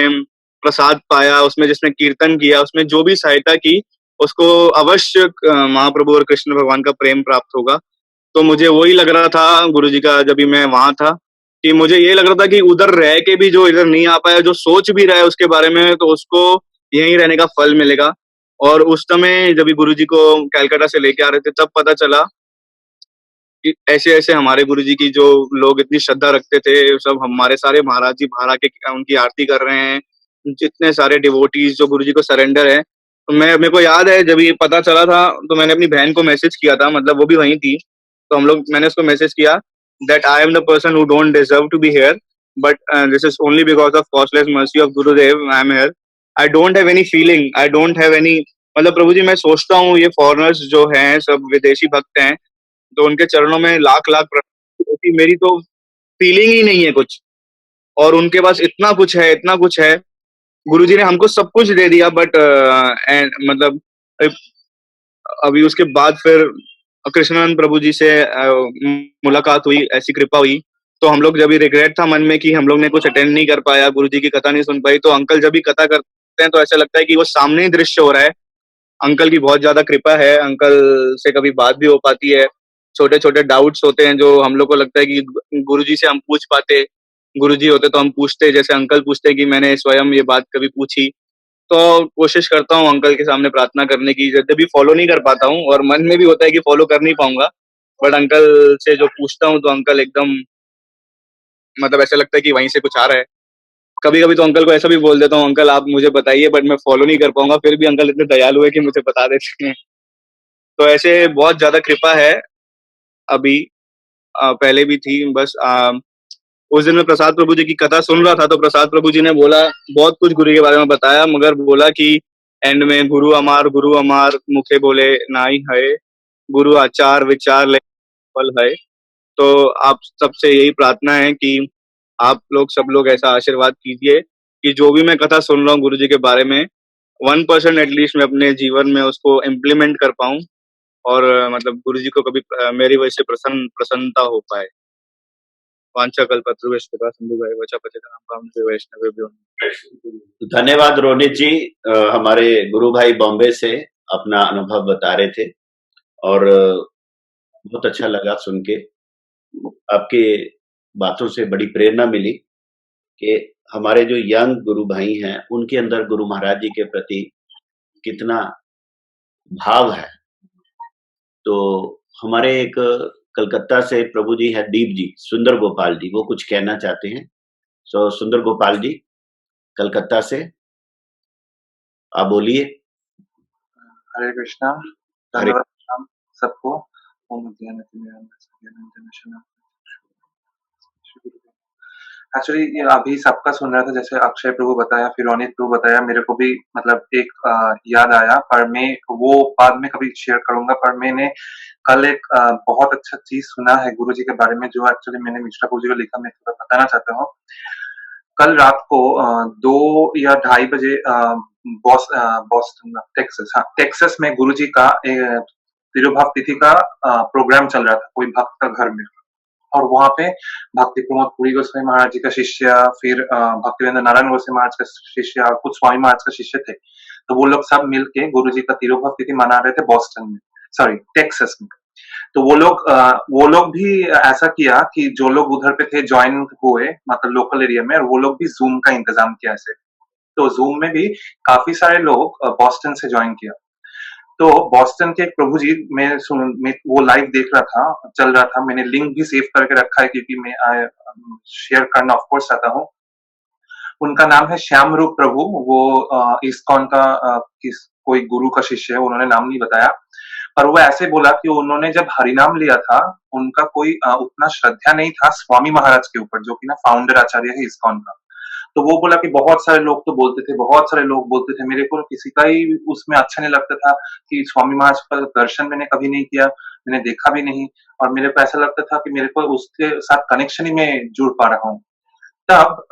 प्रसाद पाया, उसमें जिसने कीर्तन किया, उसमें जो भी सहायता की, उसको अवश्य महाप्रभु और कृष्ण भगवान का प्रेम प्राप्त होगा। तो मुझे वही लग रहा था गुरुजी का जब भी मैं वहाँ था, कि मुझे ये लग रहा था कि उधर रह के भी जो इधर नहीं आ पाया, जो सोच भी रहा है उसके बारे में, तो उसको यहीं रहने का फल मिलेगा। और उस समय जब भी गुरुजी को कलकत्ता से लेके आ रहे थे, तब पता चला कि ऐसे-ऐसे हमारे गुरुजी की जो लोग इतनी श्रद्धा रखते थे, सब हमारे सारे महाराज जी बाहर आके उनकी आरती कर रहे हैं। जितने सारे डिवोटीज़ जो गुरुजी को सरेंडर है। तो मेरे को याद है जब ये पता चला था, तो मैंने अपनी बहन को मैसेज किया था, मतलब वो भी वहीं थी। तो मैंने उसको मैसेज किया that I am the person who don't deserve to be here, but this is only because of costless mercy of Gurudev I am here. I don't have any feeling, I don't have any, मतलब प्रभु जी मैं सोचता हूँ ये foreigners जो हैं, सब विदेशी भक्त हैं, तो उनके चरणों में लाख-लाख प्रणाम, क्योंकि मेरी तो फीलिंग ही नहीं है कुछ और उनके पास इतना कुछ है, इतना कुछ है। गुरुजी ने हमको सब कुछ दे दिया, बट एंड मतलब अ, अभी उसके बाद फिर कृष्णानंद प्रभु जी से मुलाकात हुई, ऐसी कृपा हुई। तो हम लोग जब भी रिग्रेट था मन में कि हम लोग ने कुछ अटेंड नहीं कर पाया, गुरुजी की कथा नहीं सुन पाई, तो अंकल जब भी कथा करते हैं तो ऐसा लगता है कि वो सामने ही दृश्य हो रहा है। अंकल की बहुत ज़्यादा कृपा है, अंकल से कभी बात भी हो पाती है। छोटे-छोटे डाउट्स होते हैं जो हम लोग को लगता है कि गुरुजी से हम पूछ पाते। गुरुजी होते तो हम पूछते, जैसे अंकल पूछते कि मैंने स्वयं ये बात कभी पूछी। तो कोशिश करता हूँ अंकल के सामने प्रार्थना करने की, जब भी फॉलो नहीं कर पाता हूँ और मन में भी होता है कि फॉलो कर नहीं पाऊँगा। बट अंकल से जो पूछता हूँ तो अंकल एकदम मतलब ऐसा लगता है कि वहीं से कुछ आ रहा है। कभी कभी तो अंकल को ऐसा भी बोल देता हूँ, अंकल आप मुझे बताइए, बट मैं फॉलो नहीं कर पाऊंगा, फिर भी अंकल इतने दयालु है कि मुझे बता देते हैं। तो ऐसे बहुत ज्यादा कृपा है अभी, पहले भी थी बस। उस दिन मैं प्रसाद प्रभु जी की कथा सुन रहा था तो प्रसाद प्रभु जी ने बोला, बहुत कुछ गुरु के बारे में बताया, मगर बोला कि एंड में गुरु अमार मुखे बोले नाई है, गुरु आचार विचार ले फल है। तो आप सबसे यही प्रार्थना है कि आप लोग सब लोग ऐसा आशीर्वाद कीजिए कि जो भी मैं कथा सुन रहा हूँ गुरु जी के बारे में 1% एटलीस्ट मैं अपने जीवन में उसको इम्प्लीमेंट कर पाऊं, और मतलब गुरु जी को कभी मेरी वजह से प्रसन्नता हो पाए। वांछा कल्पतरुभ्यश्च कृपा सिंधु वैवच पतितानां पावनेभ्यो वैष्णवेभ्यो नमः। धन्यवाद रोनित जी। हमारे गुरु भाई बॉम्बे से अपना अनुभव बता रहे थे और बहुत अच्छा लगा सुन के। आपके बातों से बड़ी प्रेरणा मिली कि हमारे जो यंग गुरु भाई हैं उनके अंदर गुरु महाराज जी के प्रति कितना भाव है। तो हमारे एक कलकत्ता से प्रभु जी है दीप जी, सुंदर गोपाल जी, वो कुछ कहना चाहते हैं। सुंदर गोपाल जी कलकत्ता से, आप बोलिए। हरे कृष्णा। हरे धन्यवाद शाम सबको। ओम ज्ञानतिमिरान्धस्य एक्चुअली ये अभी सबका सुन रहा था, जैसे अक्षय प्रभु बताया, फिर अनित प्रभु बताया, मेरे को भी मतलब एक याद आया, पर मैं वो बाद में कभी शेयर करूंगा। पर मैंने कल एक बहुत अच्छा चीज सुना है गुरु जी के बारे में, जो एक्चुअली मैंने मिश्रा प्रभु जी को लिखा, मैं थोड़ा बताना चाहता हूँ। कल रात को 2 या 2:30 बजे बॉस्टन टेक्सास, हाँ टेक्सास में गुरुजी का तिरुभाव तिथि का प्रोग्राम चल रहा था कोई भक्त का घर में। और वहां पे भक्ति प्रमोद पुरी गोस्वामी महाराज जी का शिष्य, फिर भक्तिवेंद्र नारायण गोस्वामी महाराज का शिष्य और कुछ स्वामी महाराज का शिष्य थे। तो वो लोग सब मिलके गुरु जी का तिरुभाव तिथि मना रहे थे बॉस्टन में, सॉरी टेक्सास में। तो वो लोग भी ऐसा किया कि जो लोग उधर पे थे ज्वाइन हुए, मतलब लोकल एरिया में, और वो लोग भी जूम का इंतजाम किया ऐसे। तो जूम में भी काफी सारे लोग बॉस्टन से ज्वाइन किया। तो बॉस्टन के एक प्रभु जी, मैं वो लाइव देख रहा था, चल रहा था, मैंने लिंक भी सेव करके रखा है क्योंकि मैं शेयर करना ऑफ कोर्स चाहता हूँ। उनका नाम है श्याम रूप प्रभु। वो इस्कॉन का किस कोई गुरु का शिष्य है, उन्होंने नाम नहीं बताया। पर वो ऐसे बोला कि उन्होंने जब हरिनाम लिया था, उनका कोई उतना श्रद्धा नहीं था स्वामी महाराज के ऊपर, जो कि ना फाउंडर आचार्य है इस्कॉन का। तो वो बोला कि बहुत सारे लोग तो बोलते थे, बहुत सारे लोग बोलते थे, मेरे को किसी का ही उसमें अच्छा नहीं लगता था कि स्वामी महाराज का दर्शन मैंने कभी नहीं किया, मैंने देखा भी नहीं, और मेरे को ऐसा लगता था कि मेरे को उसके साथ कनेक्शन ही में जुड़ पा रहा हूँ। तब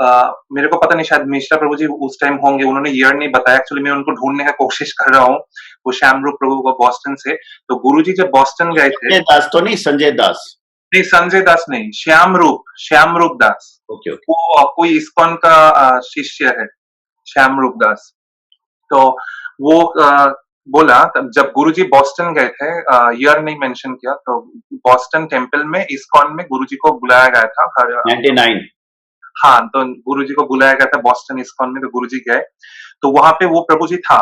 मेरे को पता नहीं, शायद मिश्रा प्रभु जी उस टाइम होंगे, उन्होंने ईयर नहीं बताया, एक्चुअली मैं उनको ढूंढने का कोशिश कर रहा हूँ। वो श्याम रूप प्रभु को बॉस्टन से। तो गुरुजी जब बॉस्टन गए थे, संजय दास तो नहीं, संजय दास? नहीं संजय दास नहीं, श्याम रूप दास। Okay okay. वो कोई इस्कॉन का शिष्य है, श्याम रूप दास। तो वो बोला, तब जब गुरुजी बॉस्टन गए थे, ईयर नहीं मेंशन किया, तो बॉस्टन टेम्पल में इस्कॉन में गुरुजी को बुलाया गया था 99। हाँ, तो गुरुजी को बुलाया गया था बॉस्टन इस्कॉन में, तो गुरुजी गए। तो वहां पे वो प्रभु जी था।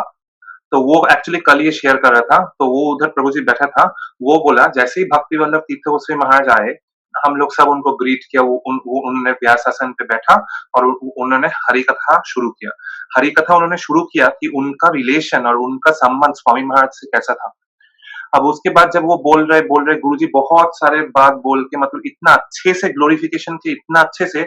तो वो एक्चुअली कल ये शेयर कर रहा था, तो वो उधर प्रभु जी बैठा था। वो बोला जैसे ही भक्ति वल्लभ तीर्थ गोस्वामी महाराज आए, हम लोग सब उनको ग्रीट किया। उन्होंने व्यासासन पे बैठा और उन्होंने हरि कथा शुरू किया। हरि कथा उन्होंने शुरू किया कि उनका रिलेशन और उनका संबंध स्वामी महाराज से कैसा था। अब उसके बाद जब वो बोल रहे गुरुजी बहुत सारे बात बोल के, मतलब इतना अच्छे से ग्लोरिफिकेशन की, इतना अच्छे से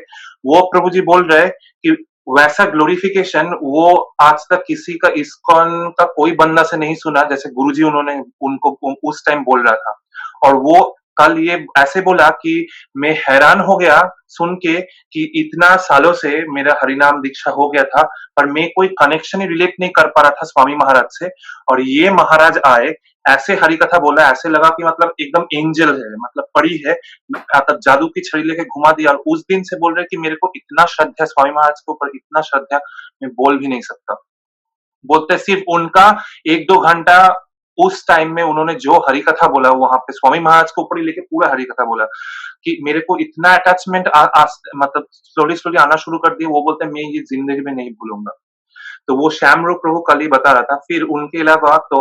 वो प्रभु जी बोल रहे कि वैसा ग्लोरिफिकेशन वो आज तक किसी का इस्कॉन का कोई बंदा से नहीं सुना, जैसे गुरुजी उन्होंने उनको उस टाइम बोल रहा था। और वो कल ये ऐसे बोला कि मैं हैरान हो गया सुन के कि इतना सालों से मेरा हरिनाम दीक्षा हो गया था, पर मैं कोई कनेक्शन ही रिलेट नहीं कर पा रहा था स्वामी महाराज से। और ये महाराज आए, ऐसे हरि कथा बोला, ऐसे लगा कि मतलब एकदम एंजल है, मतलब परी है, मतलब जादू की छड़ी लेके घुमा दिया। और उस दिन से बोल रहे कि मेरे को इतना श्रद्धा स्वामी महाराज के ऊपर, इतना श्रद्धा मैं बोल भी नहीं सकता। बोलते सिर्फ उनका 1-2 घंटा उस टाइम में उन्होंने जो हरि कथा बोला वहां पे, स्वामी महाराज के ऊपर ही लेके पूरा हरि कथा बोला कि मेरे को इतना अटैचमेंट मतलब स्लोली आना शुरू कर दिया। वो बोलते मैं ये जिंदगी में नहीं भूलूंगा। तो वो श्यामरूप प्रभु कल ही बता रहा था। फिर उनके अलावा तो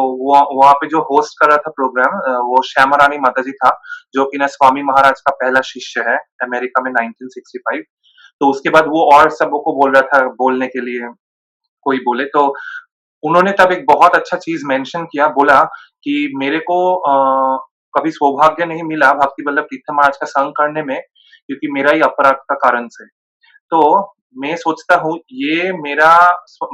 वहाँ पे जो होस्ट कर रहा था प्रोग्राम वो श्यामारानी माताजी था, जो कि ना स्वामी महाराज का पहला शिष्य है अमेरिका में 1965। तो उसके बाद वो और सबों को बोल रहा था बोलने के लिए, कोई बोले तो उन्होंने तब एक बहुत अच्छा चीज मेंशन किया, बोला कि मेरे को कभी सौभाग्य नहीं मिला भक्ति वल्लभ तीर्थ महाराज का संग करने में, क्योंकि मेरा ही अपराध का कारण से। तो मैं सोचता हूँ ये मेरा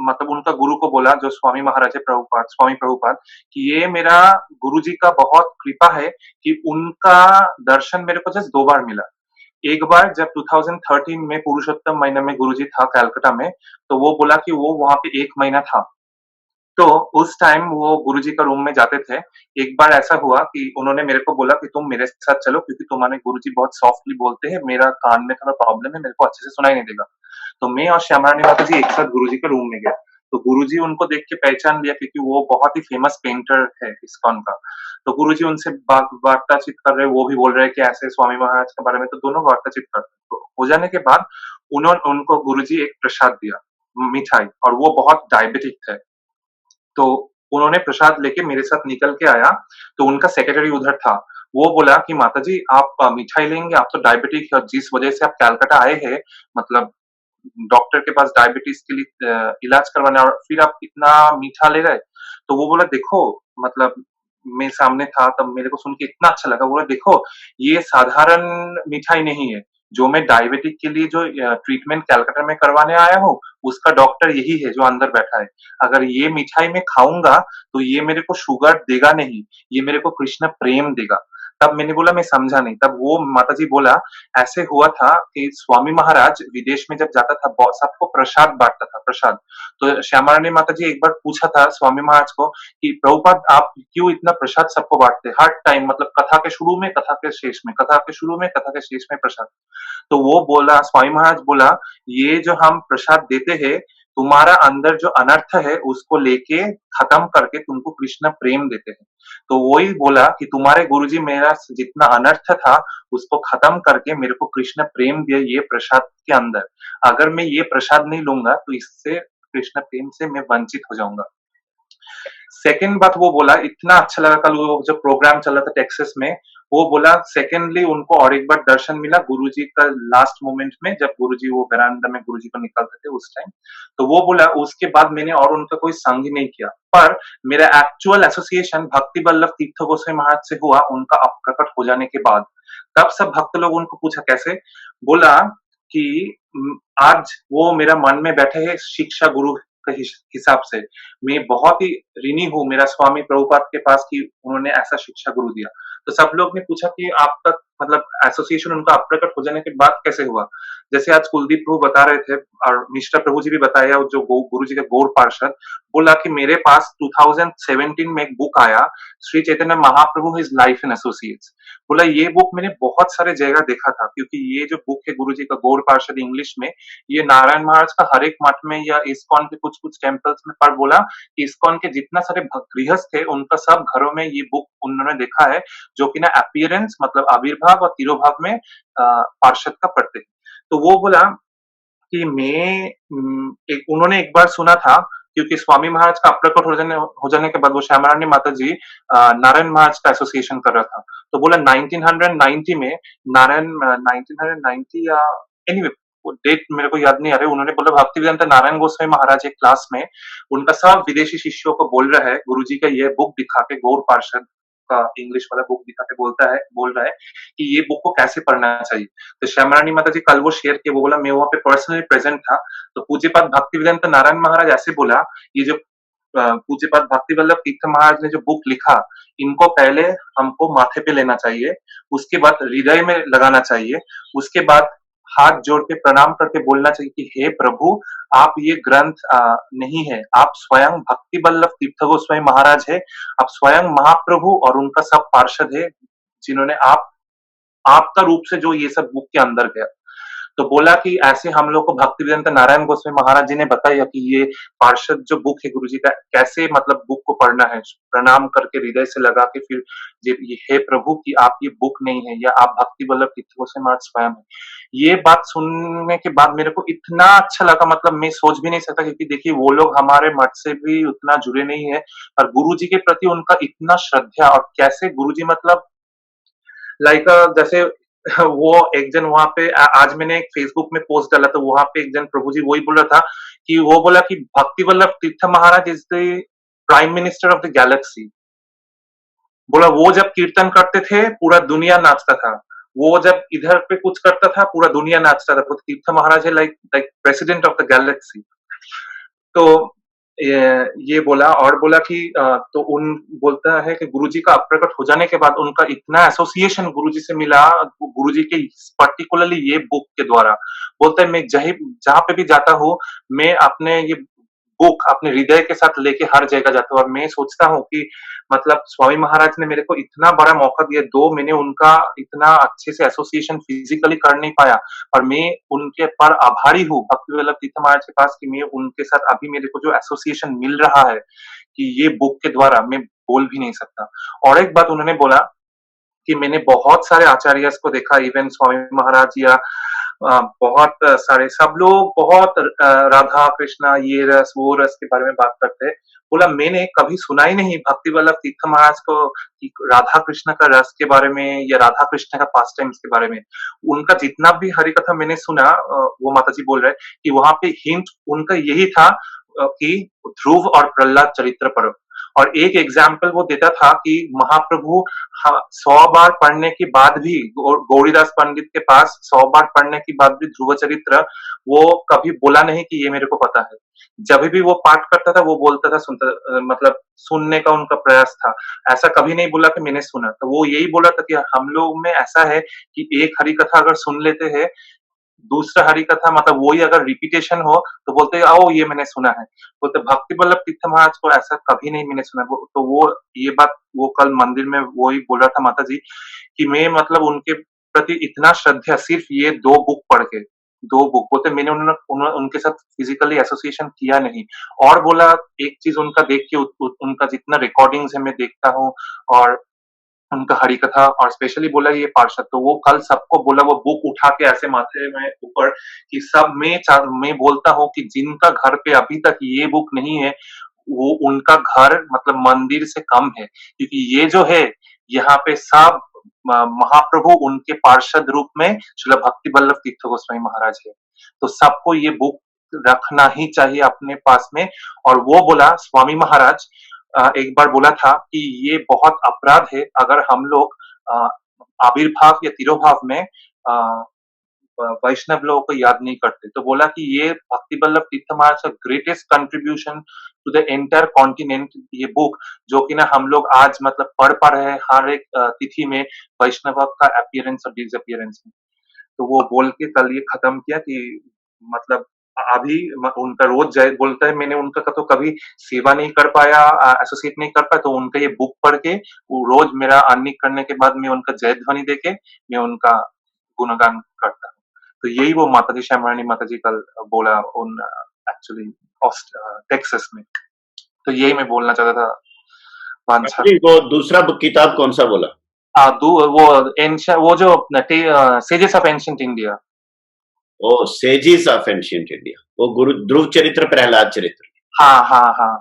मतलब उनका गुरु को बोला जो स्वामी महाराज है प्रभुपाद, स्वामी प्रभुपाद, कि ये मेरा गुरुजी का बहुत कृपा है कि उनका दर्शन मेरे को जस्ट 2 बार मिला। एक बार जब 2013 में पुरुषोत्तम महीने में गुरुजी था कलकत्ता में, तो वो बोला कि वो वहाँ पे 1 महीना था। तो उस टाइम वो गुरुजी का रूम में जाते थे। एक बार ऐसा हुआ कि उन्होंने मेरे को बोला कि तुम मेरे साथ चलो, क्योंकि तुम्हारे गुरुजी बहुत सॉफ्टली बोलते हैं, मेरा कान में थोड़ा प्रॉब्लम है, मेरे को अच्छे से सुनाई नहीं देगा। तो मैं और श्यामरानी माता जी एक साथ गुरुजी के रूम में गए। तो गुरुजी उनको देख के पहचान लिया, क्योंकि वो बहुत ही फेमस पेंटर है इस्कॉन का। तो गुरुजी उनसे वार्ताचीत कर रहे, वो भी बोल रहे हैं कि ऐसे स्वामी महाराज के बारे में, तो दोनों वार्ताचीत करते। तो हो जाने के बाद उनको गुरुजी एक प्रसाद दिया, मिठाई, और वो बहुत डायबिटिक थे। तो उन्होंने प्रसाद लेके मेरे साथ निकल के आया, तो उनका सेक्रेटरी उधर था। वो बोला कि माताजी आप मिठाई लेंगे, आप तो डायबिटिक है, और जिस वजह से आप कलकत्ता आए हैं, मतलब डॉक्टर के पास डायबिटीज के लिए इलाज करवाने, और फिर आप इतना मीठा ले रहे। तो वो बोला देखो, मतलब मैं सामने था तब मेरे को सुन के इतना अच्छा लगा। बोला देखो, ये साधारण मिठाई नहीं है, जो मैं डायबिटिक के लिए जो ट्रीटमेंट कलकत्ता में करवाने आया हूँ, उसका डॉक्टर यही है जो अंदर बैठा है। अगर ये मिठाई मैं खाऊंगा तो ये मेरे को शुगर देगा नहीं, ये मेरे को कृष्ण प्रेम देगा। तब मैंने बोला मैं समझा नहीं। तब वो माताजी बोला ऐसे हुआ था कि स्वामी महाराज विदेश में जब जाता था सबको प्रसाद बांटता था, प्रसाद। तो श्यामारानी माताजी एक बार पूछा था स्वामी महाराज को कि प्रभुपाद आप क्यों इतना प्रसाद सबको बांटते हर टाइम, मतलब कथा के शुरू में, कथा के शेष में, कथा के शुरू में, कथा के शेष में प्रसाद। तो वो बोला, स्वामी महाराज बोला, ये जो हम प्रसाद देते हैं, तुम्हारा अंदर जो अनर्थ है उसको लेके खत्म करके तुमको कृष्ण प्रेम देते हैं। तो वही बोला कि तुम्हारे गुरुजी मेरा जितना अनर्थ था उसको खत्म करके मेरे को कृष्ण प्रेम दिया ये प्रसाद के अंदर। अगर मैं ये प्रसाद नहीं लूंगा तो इससे कृष्ण प्रेम से मैं वंचित हो जाऊंगा। सेकंड बात वो बोला, इतना अच्छा लगा कल वो जो प्रोग्राम चल रहा था टेक्सास में, वो बोला सेकेंडली उनको और एक बार दर्शन मिला गुरुजी का लास्ट मोमेंट में, जब गुरुजी वो वरांडा में गुरुजी को निकालते थे उस टाइम। तो वो बोला उसके बाद मैंने और उनका कोई संग ही नहीं किया, पर मेरा एक्चुअल एसोसिएशन भक्ति वल्लभ तीर्थ गोस्वामी महाराज से हुआ उनका प्रकट हो जाने के बाद। तब सब भक्त लोग उनको पूछा कैसे, बोला कि आज वो मेरा मन में बैठे हैं शिक्षा गुरु के हिसाब से। मैं बहुत ही ऋणी हूँ मेरा स्वामी प्रभुपाद के पास कि उन्होंने ऐसा शिक्षा गुरु दिया। तो सब लोग ने पूछा कि आप तक मतलब एसोसिएशन उनका अप्रकट हो जाने के बाद कैसे हुआ। जैसे आज कुलदीप प्रभु बता रहे थे और मिश्रा प्रभु जी भी बताया, जो गुरु जी के गौर पार्षद, बोला कि मेरे पास 2017 में एक बुक आया, Shri Chaitanya Mahaprabhu his life in associates. बोला ये बुक मैंने बहुत सारे जगह देखा था, क्योंकि ये जो बुक है गुरु जी का गौर पार्षद इंग्लिश में, ये नारायण महाराज का हर एक मठ में या इस्कॉन के कुछ कुछ टेम्पल्स में, पर बोला कि इस्कॉन के जितना सारे गृहस्थ थे उनका सब घरों में ये बुक उन्होंने देखा है, जो कि ना अपीयरेंस मतलब आविर्भाव और तिरोभाव में पार्षद का पढ़ते। तो वो बोला कि उन्होंने एक बार सुना था, क्योंकि स्वामी महाराज का अप्रकट हो जाने के बाद वो श्यामारानी माता जी नारायण महाराज का एसोसिएशन कर रहा था। तो बोला 1990 में नारायण 1990 या एनीवे वो डेट मेरे को याद नहीं आ रही, उन्होंने बोला भक्तिवेदांत नारायण गोस्वामी महाराज एक क्लास में उनका सब विदेशी शिष्यों को बोल रहा है, गुरुजी का ये बुक दिखा के, गौर पार्षद का इंग्लिश वाला बुक दिखा के बोल रहा है कि ये बुक को कैसे पढ़ना चाहिए। तो श्यामरानी माता जी कल वो शेयर किए, वो बोला मैं वहां पे पर्सनली प्रेजेंट था। तो पूज्यपाद भक्तिवेदांत नारायण महाराज ऐसे बोला, ये जो पूज्यपाद भक्ति वल्लभ तीर्थ महाराज ने जो बुक लिखा, इनको पहले हमको माथे पे लेना चाहिए, उसके बाद हृदय में लगाना चाहिए, उसके बाद हाथ जोड़ के प्रणाम करके बोलना चाहिए कि हे प्रभु, आप ये ग्रंथ नहीं है, आप स्वयं भक्ति वल्लभ तीर्थ गोस्वामी महाराज है, आप स्वयं महाप्रभु और उनका सब पार्षद है, जिन्होंने आपका रूप से जो ये सब बुक के अंदर गया। तो बोला कि ऐसे हम लोग को भक्तिवेदांत नारायण गोस्वामी महाराज जी ने बताया कि ये पार्षद जो बुक है गुरुजी का, कैसे मतलब बुक को पढ़ना है, प्रणाम करके हृदय से लगा के फिर ये हे प्रभु कि आप ये बुक नहीं है, या आप भक्ति वल्लभ तीर्थ गोस्वामी महाराज स्वयं है। ये बात सुनने के बाद मेरे को इतना अच्छा लगा, मतलब मैं सोच भी नहीं सकता, क्योंकि देखिए वो लोग हमारे मठ से भी उतना जुड़े नहीं है, पर गुरु जी के प्रति उनका इतना श्रद्धा, और कैसे गुरु जी मतलब लाइक जैसे वो एक जन वहां पे आज मैंने एक फेसबुक में पोस्ट डाला, तो वहां पे एक जन प्रभु जी वही बोल रहा था कि वो बोला कि Bhakti Vallabh Tirtha Maharaj is the prime minister of the galaxy. बोला वो जब कीर्तन करते थे पूरा दुनिया नाचता था, वो जब इधर पे कुछ करता था पूरा दुनिया नाचता था, तो तीर्थ महाराज है like like president of the Galaxy. तो ये बोला, और बोला कि तो उन बोलता है कि गुरुजी का अप्रकट हो जाने के बाद उनका इतना एसोसिएशन गुरुजी से मिला, गुरुजी के पर्टिकुलरली ये बुक के द्वारा। बोलता है मैं जहां पे भी जाता हूँ, मैं अपने ये बुक अपने हृदय के साथ लेके हर जगह जाता हूँ, और मैं सोचता हूँ कि मतलब स्वामी महाराज ने मेरे को इतना बड़ा मौका दिया, दो मैंने उनका इतना अच्छे से एसोसिएशन फिजिकली कर नहीं पाया, और मैं उनके पर आभारी हूँ भक्ति वल्लभ तीर्थ महाराज के पास कि मैं उनके साथ अभी मेरे को जो एसोसिएशन मिल रहा है कि ये बुक के द्वारा मैं बोल भी नहीं सकता। और एक बात उन्होंने बोला कि मैंने बहुत सारे आचार्यस को देखा, इवन स्वामी महाराज या बहुत सारे सब लोग बहुत राधा कृष्णा ये रस वो रस के बारे में बात करते हैं। बोला मैंने कभी सुना ही नहीं भक्ति वल्लभ तीर्थ महाराज को कि राधा कृष्ण का रस के बारे में या राधा कृष्ण का पास टाइम्स के बारे में। उनका जितना भी हरि कथा मैंने सुना, वो माता जी बोल रहे कि वहां पे हिंट उनका यही था कि ध्रुव और प्रहलाद चरित्र पर। और एक एग्जाम्पल वो देता था कि महाप्रभु 100 बार पढ़ने के बाद भी, गौरीदास पंडित के पास 100 बार पढ़ने के बाद भी ध्रुव चरित्र वो कभी बोला नहीं कि ये मेरे को पता है। जब भी वो पाठ करता था वो बोलता था, सुनता मतलब सुनने का उनका प्रयास था, ऐसा कभी नहीं बोला कि मैंने सुना। तो वो यही बोला था कि हम लोग में ऐसा है कि एक हरि कथा अगर सुन लेते हैं, दूसरा हरि कथा मतलब वही अगर रिपीटेशन हो तो बोलते हैं आओ ये मैंने सुना है। बोलते भक्ति वल्लभ तीर्थ महाराज को ऐसा कभी नहीं मैंने सुना। तो वो ये बात वो कल मंदिर में वो ही बोल रहा था माता जी कि मैं मतलब उनके प्रति इतना श्रद्धा सिर्फ ये 2 बुक पढ़ के, 2 बुक बोलते मैंने उनके साथ फिजिकली एसोसिएशन किया नहीं। और बोला एक चीज उनका देख के उनका जितना रिकॉर्डिंग्स है मैं देखता हूँ, और उनका हरि कथा, और स्पेशली बोला ये पार्षद, तो वो कल सबको बोला वो बुक उठा के ऐसे माथे में ऊपर कि सब मैं बोलता हूँ कि जिनका घर पे अभी तक ये बुक नहीं है वो उनका घर मतलब मंदिर से कम है, क्योंकि ये जो है यहाँ पे सब महाप्रभु उनके पार्षद रूप में श्रील भक्ति वल्लभ तीर्थ गोस्वामी महाराज है। तो सबको ये बुक रखना ही चाहिए अपने पास में। और वो बोला स्वामी महाराज एक बार बोला था कि ये बहुत अपराध है अगर हम लोग आविर्भाव या तिरोभाव में वैष्णव लोगों को याद नहीं करते। तो बोला कि ये भक्ति वल्लभ तीर्थ महाराज का greatest contribution to the entire continent, ये बुक जो कि ना हम लोग आज मतलब पढ़ पा रहे हैं हर एक तिथि में वैष्णव का अपीयरेंस और डिसअपीयरेंस में। तो वो बोल के कल ये खत्म किया कि मतलब अभी उनका रोज जय बोलता है, मैंने उनका तो कभी सेवा नहीं कर पाया, एसोसिएट नहीं कर पाया, तो उनका ये बुक पढ़ के वो रोज मेरा अर्निंग करने के बाद मैं उनका जय ध्वनि देके मैं उनका गुणगान करता हूँ। तो यही वो माता जी श्यामरानी माता जी कल बोला उन एक्चुअली टेक्सास में। तो यही मैं बोलना चाहता था वांछा। वो दूसरा किताब कौन सा बोला? वो जो sages of ancient India. Oh sages of ancient India, वो गुरु ध्रुव चरित्र प्रहलाद चरित्र। हाँ हाँ हाँ।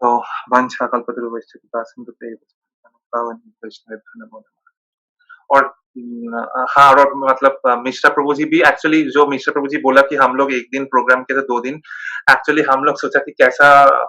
तो वंशा कल्पतरुवश्च कृपासिन्धुभ्यो पावनी वैष्णवेभ्यो नमो नमः। और हाँ, और मतलब मिश्रा प्रभु जी भी एक्चुअली जो मिश्रा प्रभु जी बोला कि हम लोग एक दिन प्रोग्राम किए थे 2 दिन, एक्चुअली हम लोग सोचा कि कैसा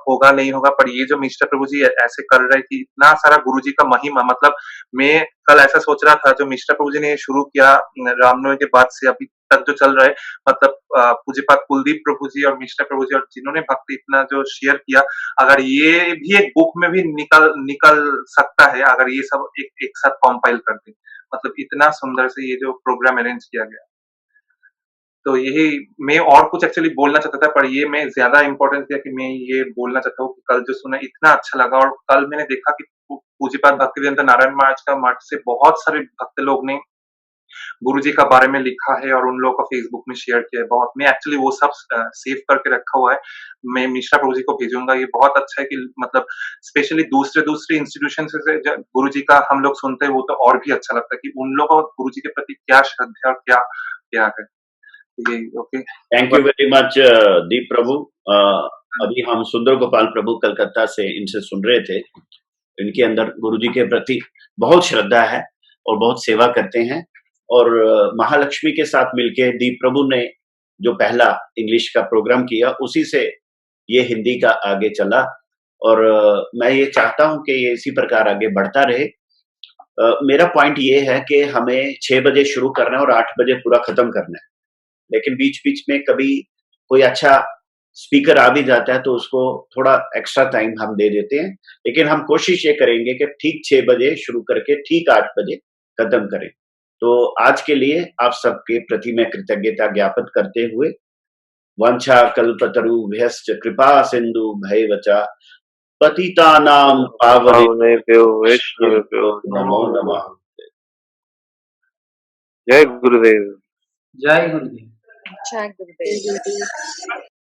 होगा नहीं होगा, पर ये जो मिश्रा प्रभु जी ऐसे कर रहे कि इतना सारा गुरु जी का महिमा, मतलब मैं कल ऐसा सोच रहा था जो मिश्रा प्रभु जी ने शुरू किया रामनवमी के बाद से अभी तक जो चल रहा है, मतलब पूज्यपाद कुलदीप प्रभु जी और मिश्रा प्रभु जी और जिन्होंने भक्ति इतना जो शेयर किया, अगर ये भी एक बुक में भी निकल सकता है अगर ये सब एक साथ कंपाइल कर दे, मतलब इतना सुंदर से ये जो प्रोग्राम अरेंज किया गया। तो यही मैं और कुछ एक्चुअली बोलना चाहता था, पर ये मैं ज्यादा इंपॉर्टेंस दिया कि मैं ये बोलना चाहता हूँ कि कल जो सुना इतना अच्छा लगा, और कल मैंने देखा कि पूज्यपाद भक्तिवेदांत नारायण महाराज का मठ से बहुत सारे भक्त लोग ने गुरुजी का बारे में लिखा है और उन लोगों को फेसबुक में शेयर किया है बहुत। मैं एक्चुअली वो सब सेव करके रखा हुआ है। मैं मिश्रा प्रभु जी को भेजूँगा। ये बहुत अच्छा है कि मतलब स्पेशली दूसरे इंस्टीट्यूशन से ज गुरुजी का हम लोग सुनते हैं वो तो और भी अच्छा लगता है कि उन लोगों को गुरुजी के प्रति क्या श्रद्धा और क्या प्यार है। तो ये okay. Thank you very much Deep Prabhu. अभी हम सुंदर गोपाल प्रभु कलकत्ता से इनसे सुन रहे थे। इनके अंदर गुरुजी के प्रति बहुत श्रद्धा है और बहुत सेवा करते हैं और महालक्ष्मी के साथ मिलके दीप प्रभु ने जो पहला इंग्लिश का प्रोग्राम किया उसी से ये हिंदी का आगे चला और मैं ये चाहता हूं कि ये इसी प्रकार आगे बढ़ता रहे। मेरा पॉइंट ये है कि हमें 6 बजे शुरू करना है और 8 बजे पूरा खत्म करना है, लेकिन बीच-बीच में कभी कोई अच्छा स्पीकर आ भी जाता है तो उसको थोड़ा एक्स्ट्रा टाइम हम दे देते हैं, लेकिन हम कोशिश ये करेंगे कि ठीक 6 बजे शुरू करके ठीक 8 बजे खत्म करें। तो आज के लिए आप सबके प्रति मैं कृतज्ञता ज्ञापित करते हुए वंशा कल्पतरुभ्यश्च कृपा सिंधु भैवचा पतितानां पावने पावनेभ्यो वैष्णवेभ्यो नमो नमो नमः। नमः। जय गुरुदेव। जय गुरुदेव। जय गुरुदेव।